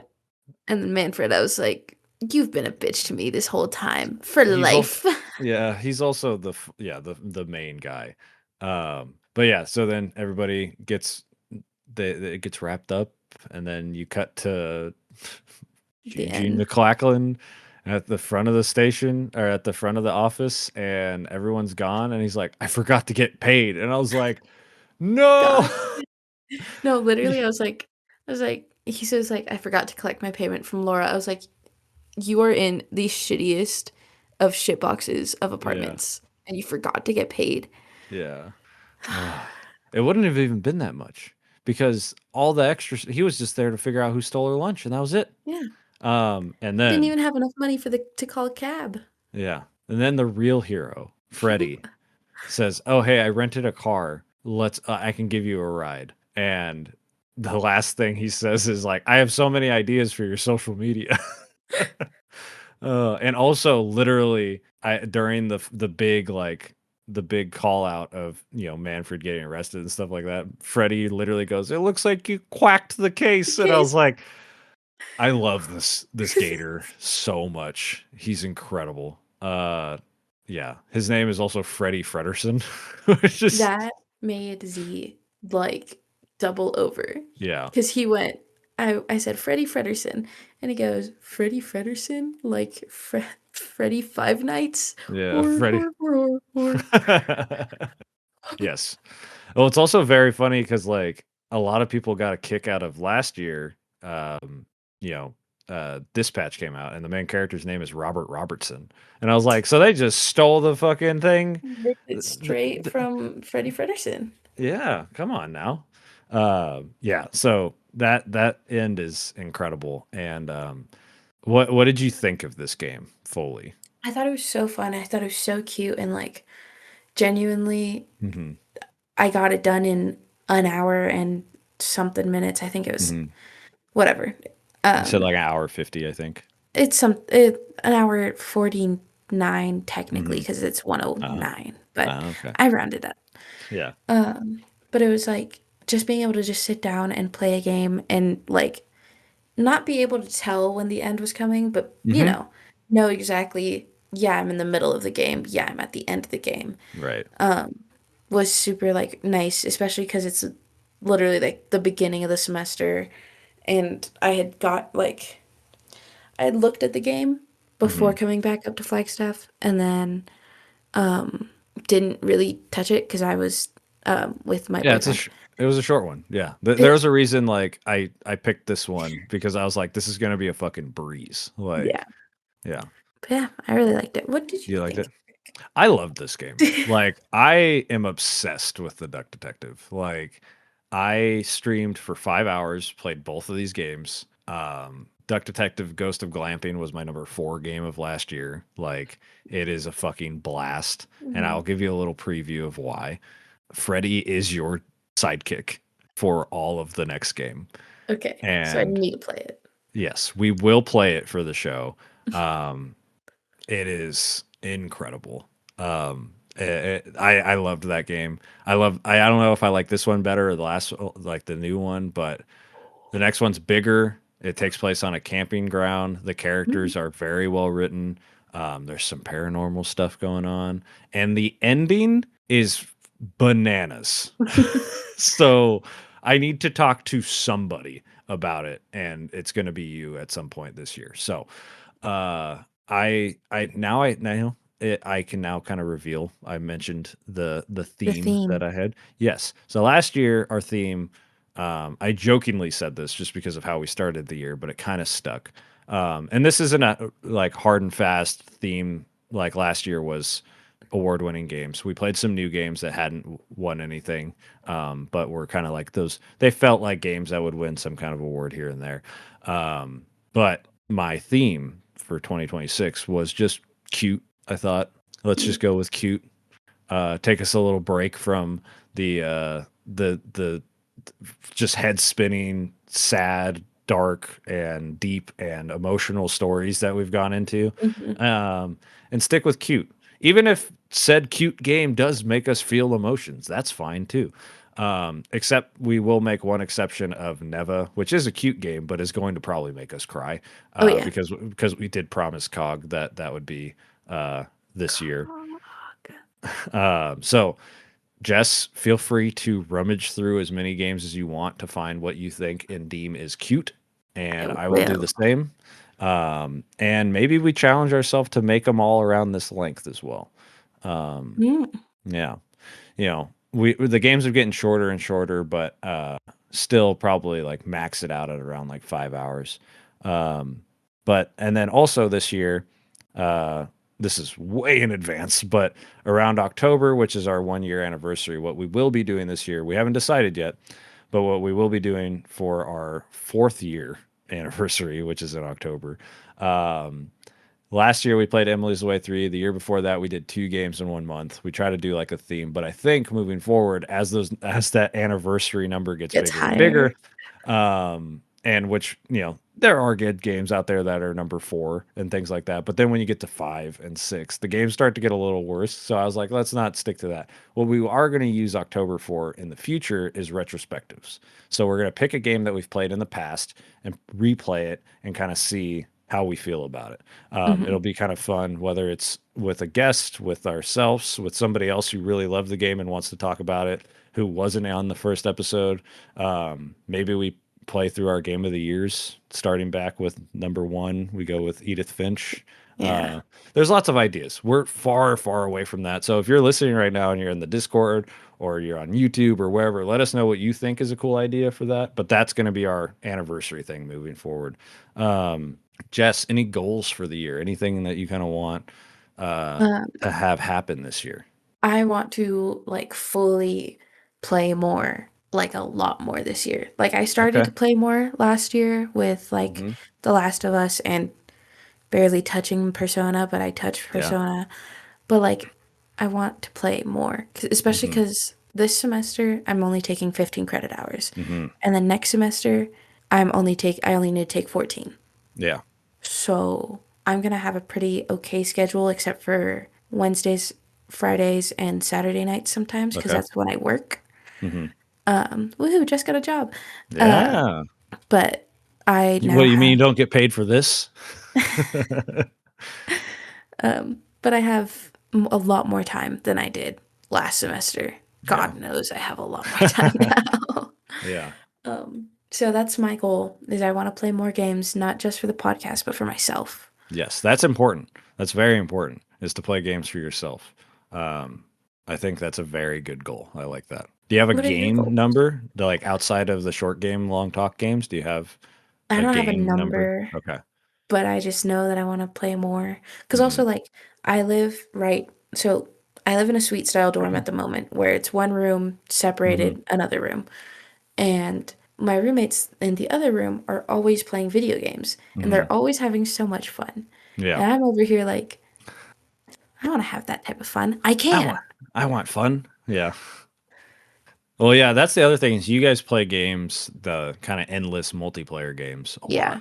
and then Manfred, I was like, you've been a bitch to me this whole time for He's also life. yeah, he's also the main guy. But yeah, so then everybody gets it gets wrapped up, and then you cut to The Eugene end. McLachlan at the front of the station or at the front of the office, and everyone's gone, and he's like, I forgot to get paid. And I was like, no. God. No, literally, I was like, he says like, I forgot to collect my payment from Laura. I was like, you are in the shittiest of shit boxes of Yeah, apartments, and you forgot to get paid. yeah. Ugh. It wouldn't have even been that much because all the extras, he was just there to figure out who stole her lunch, and that was it. Yeah, And he didn't then, even have enough money for the to call a cab. yeah, and then the real hero, Freddie, says, "Oh, hey, I rented a car. I can give you a ride." And the last thing he says is like, "I have so many ideas for your social media." And also, literally, I during the big the big call out of Manfred getting arrested and stuff like that, Freddie literally goes, "It looks like you quacked the case," and I was Case. like, I love this Gator so much. He's incredible. Yeah, his name is also Freddie Frederson, which is That made Z like double over yeah, because he went. I said Freddie Frederson, and he goes Freddie Frederson, like Freddie Five Nights, yeah, or Freddie. or. Yes. Well, it's also very funny because like a lot of people got a kick out of last year. You know, Dispatch came out, and the main character's name is Robert Robertson, and I was like, so they just stole the fucking thing. Ripped it Th- straight th- from Freddie Frederson. Yeah, come on now. Yeah, so that end is incredible. And what did you think of this game fully? I thought it was so fun. I thought it was so cute and like genuinely Hmm. I got it done in an hour and something minutes. I think it was Hmm. whatever. You said Um like an hour 50, I think. an hour 49 technically Hmm. because it's Uh, 109, but okay. I rounded up. Yeah. But it was like just being able to just sit down and play a game and like not be able to tell when the end was coming, but Hmm. know exactly, yeah, I'm in the middle of the game. Yeah, I'm at the end of the game. Right. Was super like nice, especially because it's literally like the beginning of the semester and I had looked at the game before Hmm. coming back up to Flagstaff and then didn't really touch it because I was with my Yeah, boyfriend. it was a short one. Yeah. There It, was a reason like I picked this one because I was like this is going to be a fucking breeze. yeah. Like, yeah. But yeah, I really liked it. What did you You liked think? it? I love this game. Like, I am obsessed with the Duck Detective. Like, I streamed for 5 hours, played both of these games. Duck Detective Ghost of Glamping was my number 4 game of last year. Like, it is a fucking blast. And Mhm. I'll give you a little preview of why. Freddy is your sidekick for all of the next game. Okay, so I And need to play it. yes, we will play it for the show. Um, it is incredible. I loved that game. I don't know if I like this one better or the last like the new one, but the next one's bigger. It takes place on a camping ground. The characters are very well written. There's some paranormal stuff going on, and the ending is bananas. So I need to talk to somebody about it, and it's going to be you at some point this year. So uh, I now I can now kind of reveal. I mentioned the The theme that theme. I had. Yes. So last year our theme, I jokingly said this just because of how we started the year, but it kind of stuck. And this isn't a like hard and fast theme like last year was award-winning games. We played some new games that hadn't won anything, but were kind of like those. They felt like games that would win some kind of award here and there. But my theme for 2026 was just cute. I thought, let's just go with cute. Take us a little break from the just head spinning, sad, dark, and deep and emotional stories that we've gone into, Hmm. um, and stick with cute. Even if said cute game does make us feel emotions, that's fine too. Except we will make one exception of Neva, which is a cute game, but is going to probably make us cry Oh yeah. because we did promise Cog that that would be this year. Cog. So Jess, feel free to rummage through as many games as you want to find what you think and deem is cute, I and I will do will. the same. And maybe we challenge ourselves to make them all around this length as well. Mm. Yeah, we the games are getting shorter and shorter, but still probably like max it out at around like 5 hours. Um, but and then also this year, uh, this is way in advance, but around October, which is our 1 year anniversary, what we will be doing this year, we haven't decided yet, but what we will be doing for our 4th year anniversary, which is in October. Um, Last year we played Emily's the Way 3. The year before that we did 2 games in 1 month. We try to do like a theme, but I think moving forward as that anniversary number gets Gets bigger and higher. bigger, and which, there are good games out there that are number 4 and things like that. But then when you get to 5 and 6, the games start to get a little worse. So I was like, let's not stick to that. What we are going to use October for in the future is retrospectives. So we're going to pick a game that we've played in the past and replay it and kind of see how we feel about it. It'll Hmm. be kind of fun, whether it's with a guest, with ourselves, with somebody else who really loved the game and wants to talk about it, who wasn't on the first episode. Maybe we play through our game of the years, starting back with number 1. We go with Edith Finch. Yeah. Uh, there's lots of ideas. We're far, far away from that. So if you're listening right now and you're in the Discord or you're on YouTube or wherever, let us know what you think is a cool idea for that. But that's going to be our anniversary thing moving forward. Jess, any goals for the year? Anything that you kind of want to have happen this year? I want to like fully play more, like a lot more this year. Like I started Okay. to play more last year with like Hmm. The Last of Us and barely touching Persona, but I touched Yeah. Persona. But like I want to play more, especially Hmm. because this semester I'm only taking 15 credit hours. Hmm. And then next semester I only need to take 14. Yeah. So I'm gonna have a pretty okay schedule except for Wednesdays, Fridays, and Saturday nights sometimes because Okay. that's when I work. Hmm. Woohoo, just got a job. Uh, Yeah. but I What now do you mean have you don't get paid for this? but I have a lot more time than I did last semester. Yeah. God knows I have a lot more time now. Yeah. So that's my goal is I want to play more games, not just for the podcast, but for myself. Yes, that's important. That's very important, is to play games for yourself. Um, I think that's a very good goal. I like that. Do you have a What are your game goals? number? Like outside of the short game, long talk games, do you have I a don't have a game number? number, Okay. but I just know that I want to play more. Because Hmm. also, like, I live right, so I live in a suite style dorm at the moment where it's one room Hmm. separated another room. And my roommates in the other room are always playing video games and Hmm. they're always having so much fun. Yeah. And I'm over here like, I want to have that type of fun. I I want can. I want fun. Yeah. Well, yeah, that's the other thing is you guys play games, the kind of endless multiplayer games a lot. Yeah.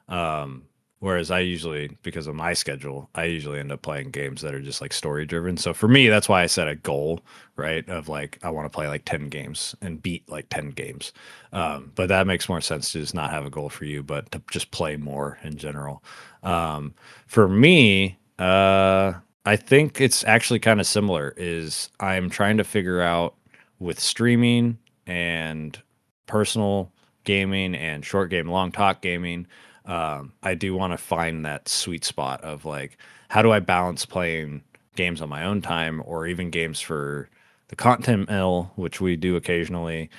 Um, Whereas I usually, because of my schedule, I usually end up playing games that are just like story driven. So for me, that's why I set a goal, right? Of like, I want to play like 10 games and beat like 10 games. But that makes more sense to just not have a goal for you, but to just play more in general. For me, I think it's actually kind of similar is I'm trying to figure out with streaming and personal gaming and short game, long talk gaming. I do want to find that sweet spot of like, how do I balance playing games on my own time, or even games for the content mill, which we do occasionally,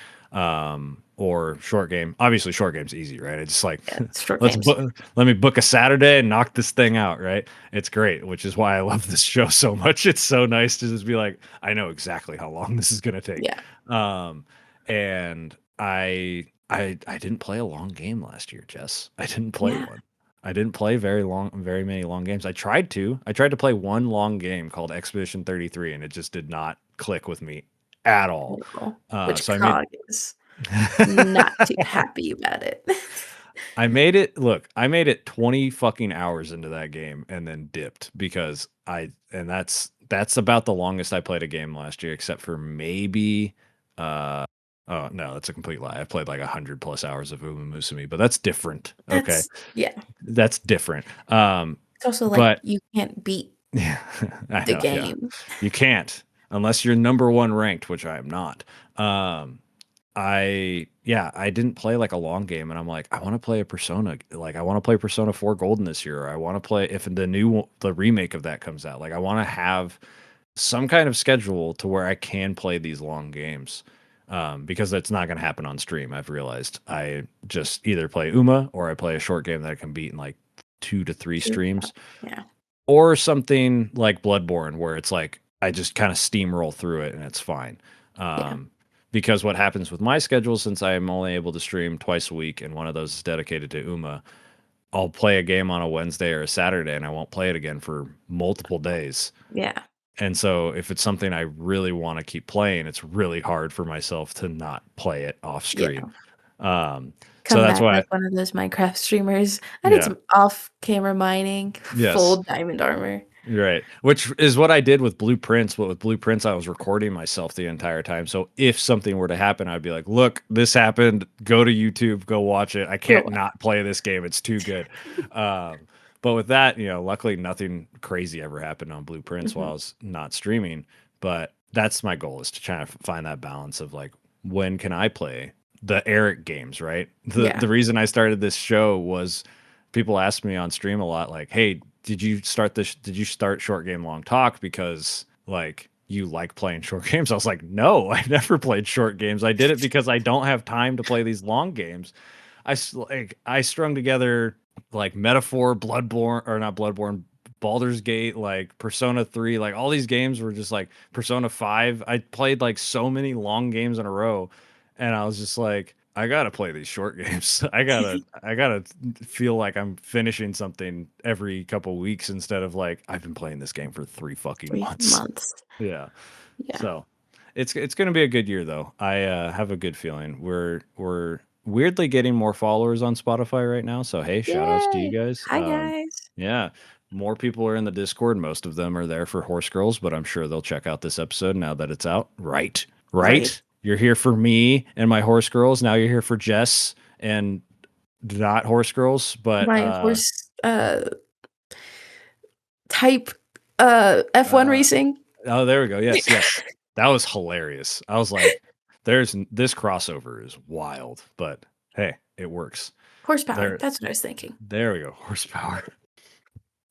or short game. Obviously, short game's easy, right? It's like Yeah, it's short games. let me book a Saturday and knock this thing out, right? It's great, which is why I love this show so much. It's so nice to just be like, I know exactly how long this is gonna take. Yeah. Um, and I didn't play a long game last year, Jess. I didn't play Yeah. one. I didn't play very many long games. I tried to. I tried to play one long game called Expedition 33, and it just did not click with me at all. No. Which So I made Cog is not too happy about it. I made it. Look, I made it 20 fucking hours into that game and then dipped because that's about the longest I played a game last year, except for maybe uh oh no, that's a complete lie. I played like 100 plus hours of Uma Musume, but that's different. Okay. That's yeah. That's different. It's also like But you can't beat yeah, I the know, yeah. game. You can't unless you're number one ranked, which I am not. Um I didn't play like a long game, and I'm like, I want to play a Persona, like I want to play Persona 4 Golden this year. Or I want to play if the remake of that comes out. Like I want to have some kind of schedule to where I can play these long games. Because that's not going to happen on stream. I've realized I just either play Uma or I play a short game that I can beat in like 2 to 3 Sure. streams, Yeah. or something like Bloodborne where it's like I just kind of steamroll through it and it's fine. Yeah. Um, because what happens with my schedule, since I am only able to stream twice a week and one of those is dedicated to Uma, I'll play a game on a Wednesday or a Saturday and I won't play it again for multiple days. Yeah. And so if it's something I really want to keep playing, it's really hard for myself to not play it off Yeah. stream. Um, so Come that's back why, like one of those Minecraft streamers. I need yeah, some off-camera mining, yes. full diamond armor. Right. Which is what I did with Blueprints. But with Blueprints, I was recording myself the entire time. So if something were to happen, I'd be like, look, this happened. Go to YouTube, go watch it. I Go can't on. not play this game. It's too good. Um, but with that, luckily nothing crazy ever happened on Blueprints while I Mhm. was not streaming. But that's my goal, is to try to find that balance of like, when can I play the Eric games, right? The Yeah. the reason I started this show was people ask me on stream a lot, like, hey, did you start short game long talk because like you like playing short games? I was like, no, I never played short games. I did it because I don't have time to play these long games. I strung together like Metaphor, Bloodborne, or not Bloodborne, Baldur's Gate, like Persona 3, like all these games were just like Persona 5. I played like so many long games in a row, and I was just like, I gotta play these short games. I gotta feel like I'm finishing something every couple weeks instead of like I've been playing this game for 3 fucking months. months. Yeah. Yeah. So it's gonna be a good year though. I have a good feeling. We're weirdly getting more followers on Spotify right now. So hey, shout outs to you Yay. guys. Hi guys. Yeah. More people are in the Discord. Most of them are there for Horse Girls, but I'm sure they'll check out this episode now that it's out. Right. Right. Right. You're here for me and my Horse Girls. Now you're here for Jess and not Horse Girls, but My horse type F1 uh racing. oh, there we go. Yes, yes. That was hilarious. I was like, this crossover is wild, but hey, it works. Horsepower. There That's what I was thinking. there we go. Horsepower.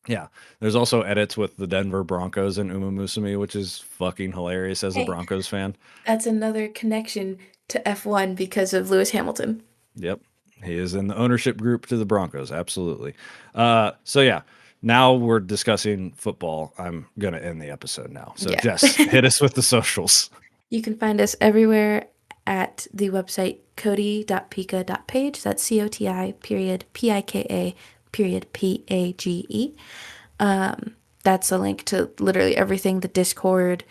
Yeah. There's also edits with the Denver Broncos and Uma Musume, which is fucking hilarious as a Hey, Broncos fan. that's another connection to F1 because of Lewis Hamilton. Yep. He is in the ownership group to the Broncos. Absolutely. So yeah, now we're discussing football. I'm going to end the episode now. So Yeah. Jess, hit us with the socials. You can find us everywhere at the website cody.pika.page. That's COTI period PIKA period PAGE. That's a link to literally everything, the Discord,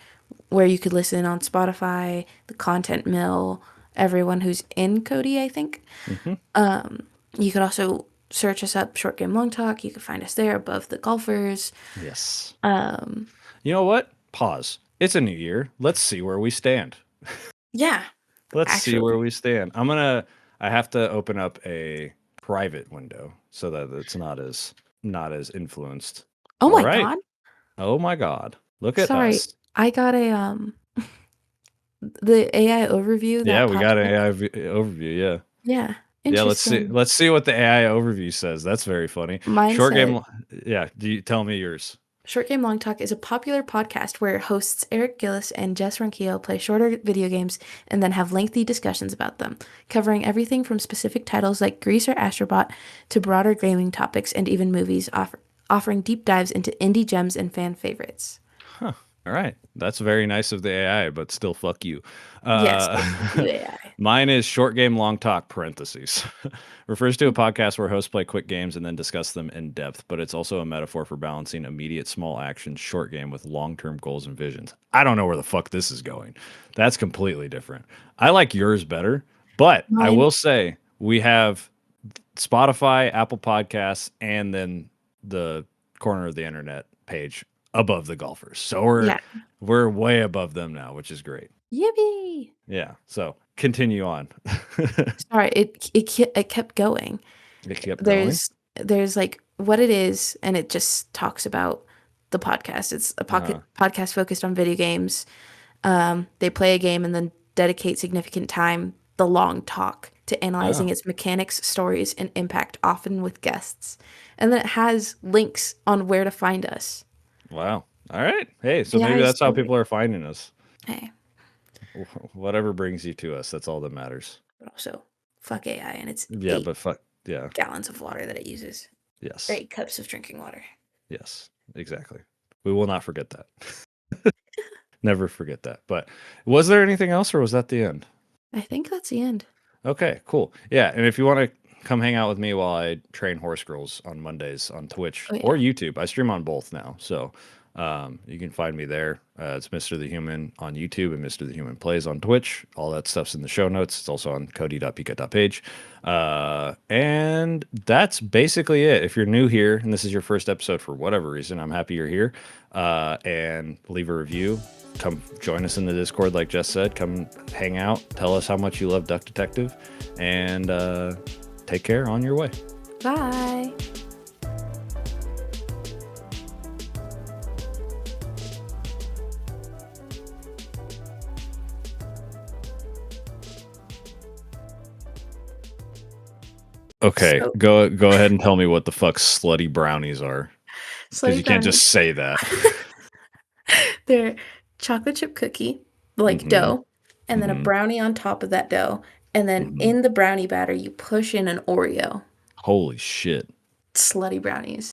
where you could listen on Spotify, the content mill, everyone who's in Cody, I think. Hmm. You could also search us up, Short Game Long Talk. You can find us there above the golfers. Yes. Um, You know what? Pause. It's a new year. Let's see where we stand. yeah, Let's see where actually. we stand. I have to open up a private window so that it's not as influenced. Oh All my right. God. Oh my God. Look at Sorry. us. I got the AI overview Yeah, that we pops got an up. AI overview. Yeah. Yeah, Yeah, let's see. interesting. Let's see what the AI overview says. That's very funny. Mine Short said game. Yeah. Do you tell me yours? Short Game Long Talk is a popular podcast where hosts Eric Gillis and Jess Ronquillo play shorter video games and then have lengthy discussions about them, covering everything from specific titles like Grease or Astrobot to broader gaming topics and even movies, offering deep dives into indie gems and fan favorites. Huh. All right. That's very nice of the AI, but still fuck you. Yes, still fuck you, Uh, AI. mine is short game, long talk, parentheses. Refers to a podcast where hosts play quick games and then discuss them in depth, but it's also a metaphor for balancing immediate small action short game with long term goals and visions. I don't know where the fuck this is going. That's completely different. I like yours better, but I Mine, will say we have Spotify, Apple Podcasts, and then the corner of the internet page above the golfers. So we're yeah. we're way above them now, which is great. Yippee! Yeah. So continue on. Sorry, it kept going. It kept going. There's like what it is, and it just talks about the podcast. It's a Uh, podcast focused on video games. They play a game and then dedicate significant time, the long talk, to analyzing oh, its mechanics, stories, and impact, often with guests. And then it has links on where to find us. wow. All right. Hey, so AI maybe is that's how so great. people are finding us. Hey, Whatever brings you to us, that's all that matters. but also fuck AI and its Yeah, eight but fuck. Yeah. gallons of water that it uses, or Yes. 8 cups of drinking water. Yes. Exactly. We will not forget that. Never forget that. But was there anything else, or was that the end? I think that's the end. Okay, cool. Yeah, and if you want to come hang out with me while I train horse girls on Mondays on Twitch Oh or yeah. YouTube, I stream on both now. So you can find me there. It's Mr. the Human on YouTube and Mr. the Human Plays on Twitch. All that stuff's in the show notes. It's also on cody.pika.page. And that's basically it. If you're new here and this is your first episode for whatever reason, I'm happy you're here. And leave a review. Come join us in the Discord, like Jess said. Come hang out. Tell us how much you love Duck Detective. And take care on your way. Bye. Okay, So go ahead and tell me what the fuck slutty brownies are, because slutty you can't brownies. just say that. They're chocolate chip cookie, like Mm-hmm. dough, and then a Mm-hmm. brownie on top of that dough. And then Mm-hmm. in the brownie batter, you push in an Oreo. Holy shit. Slutty brownies.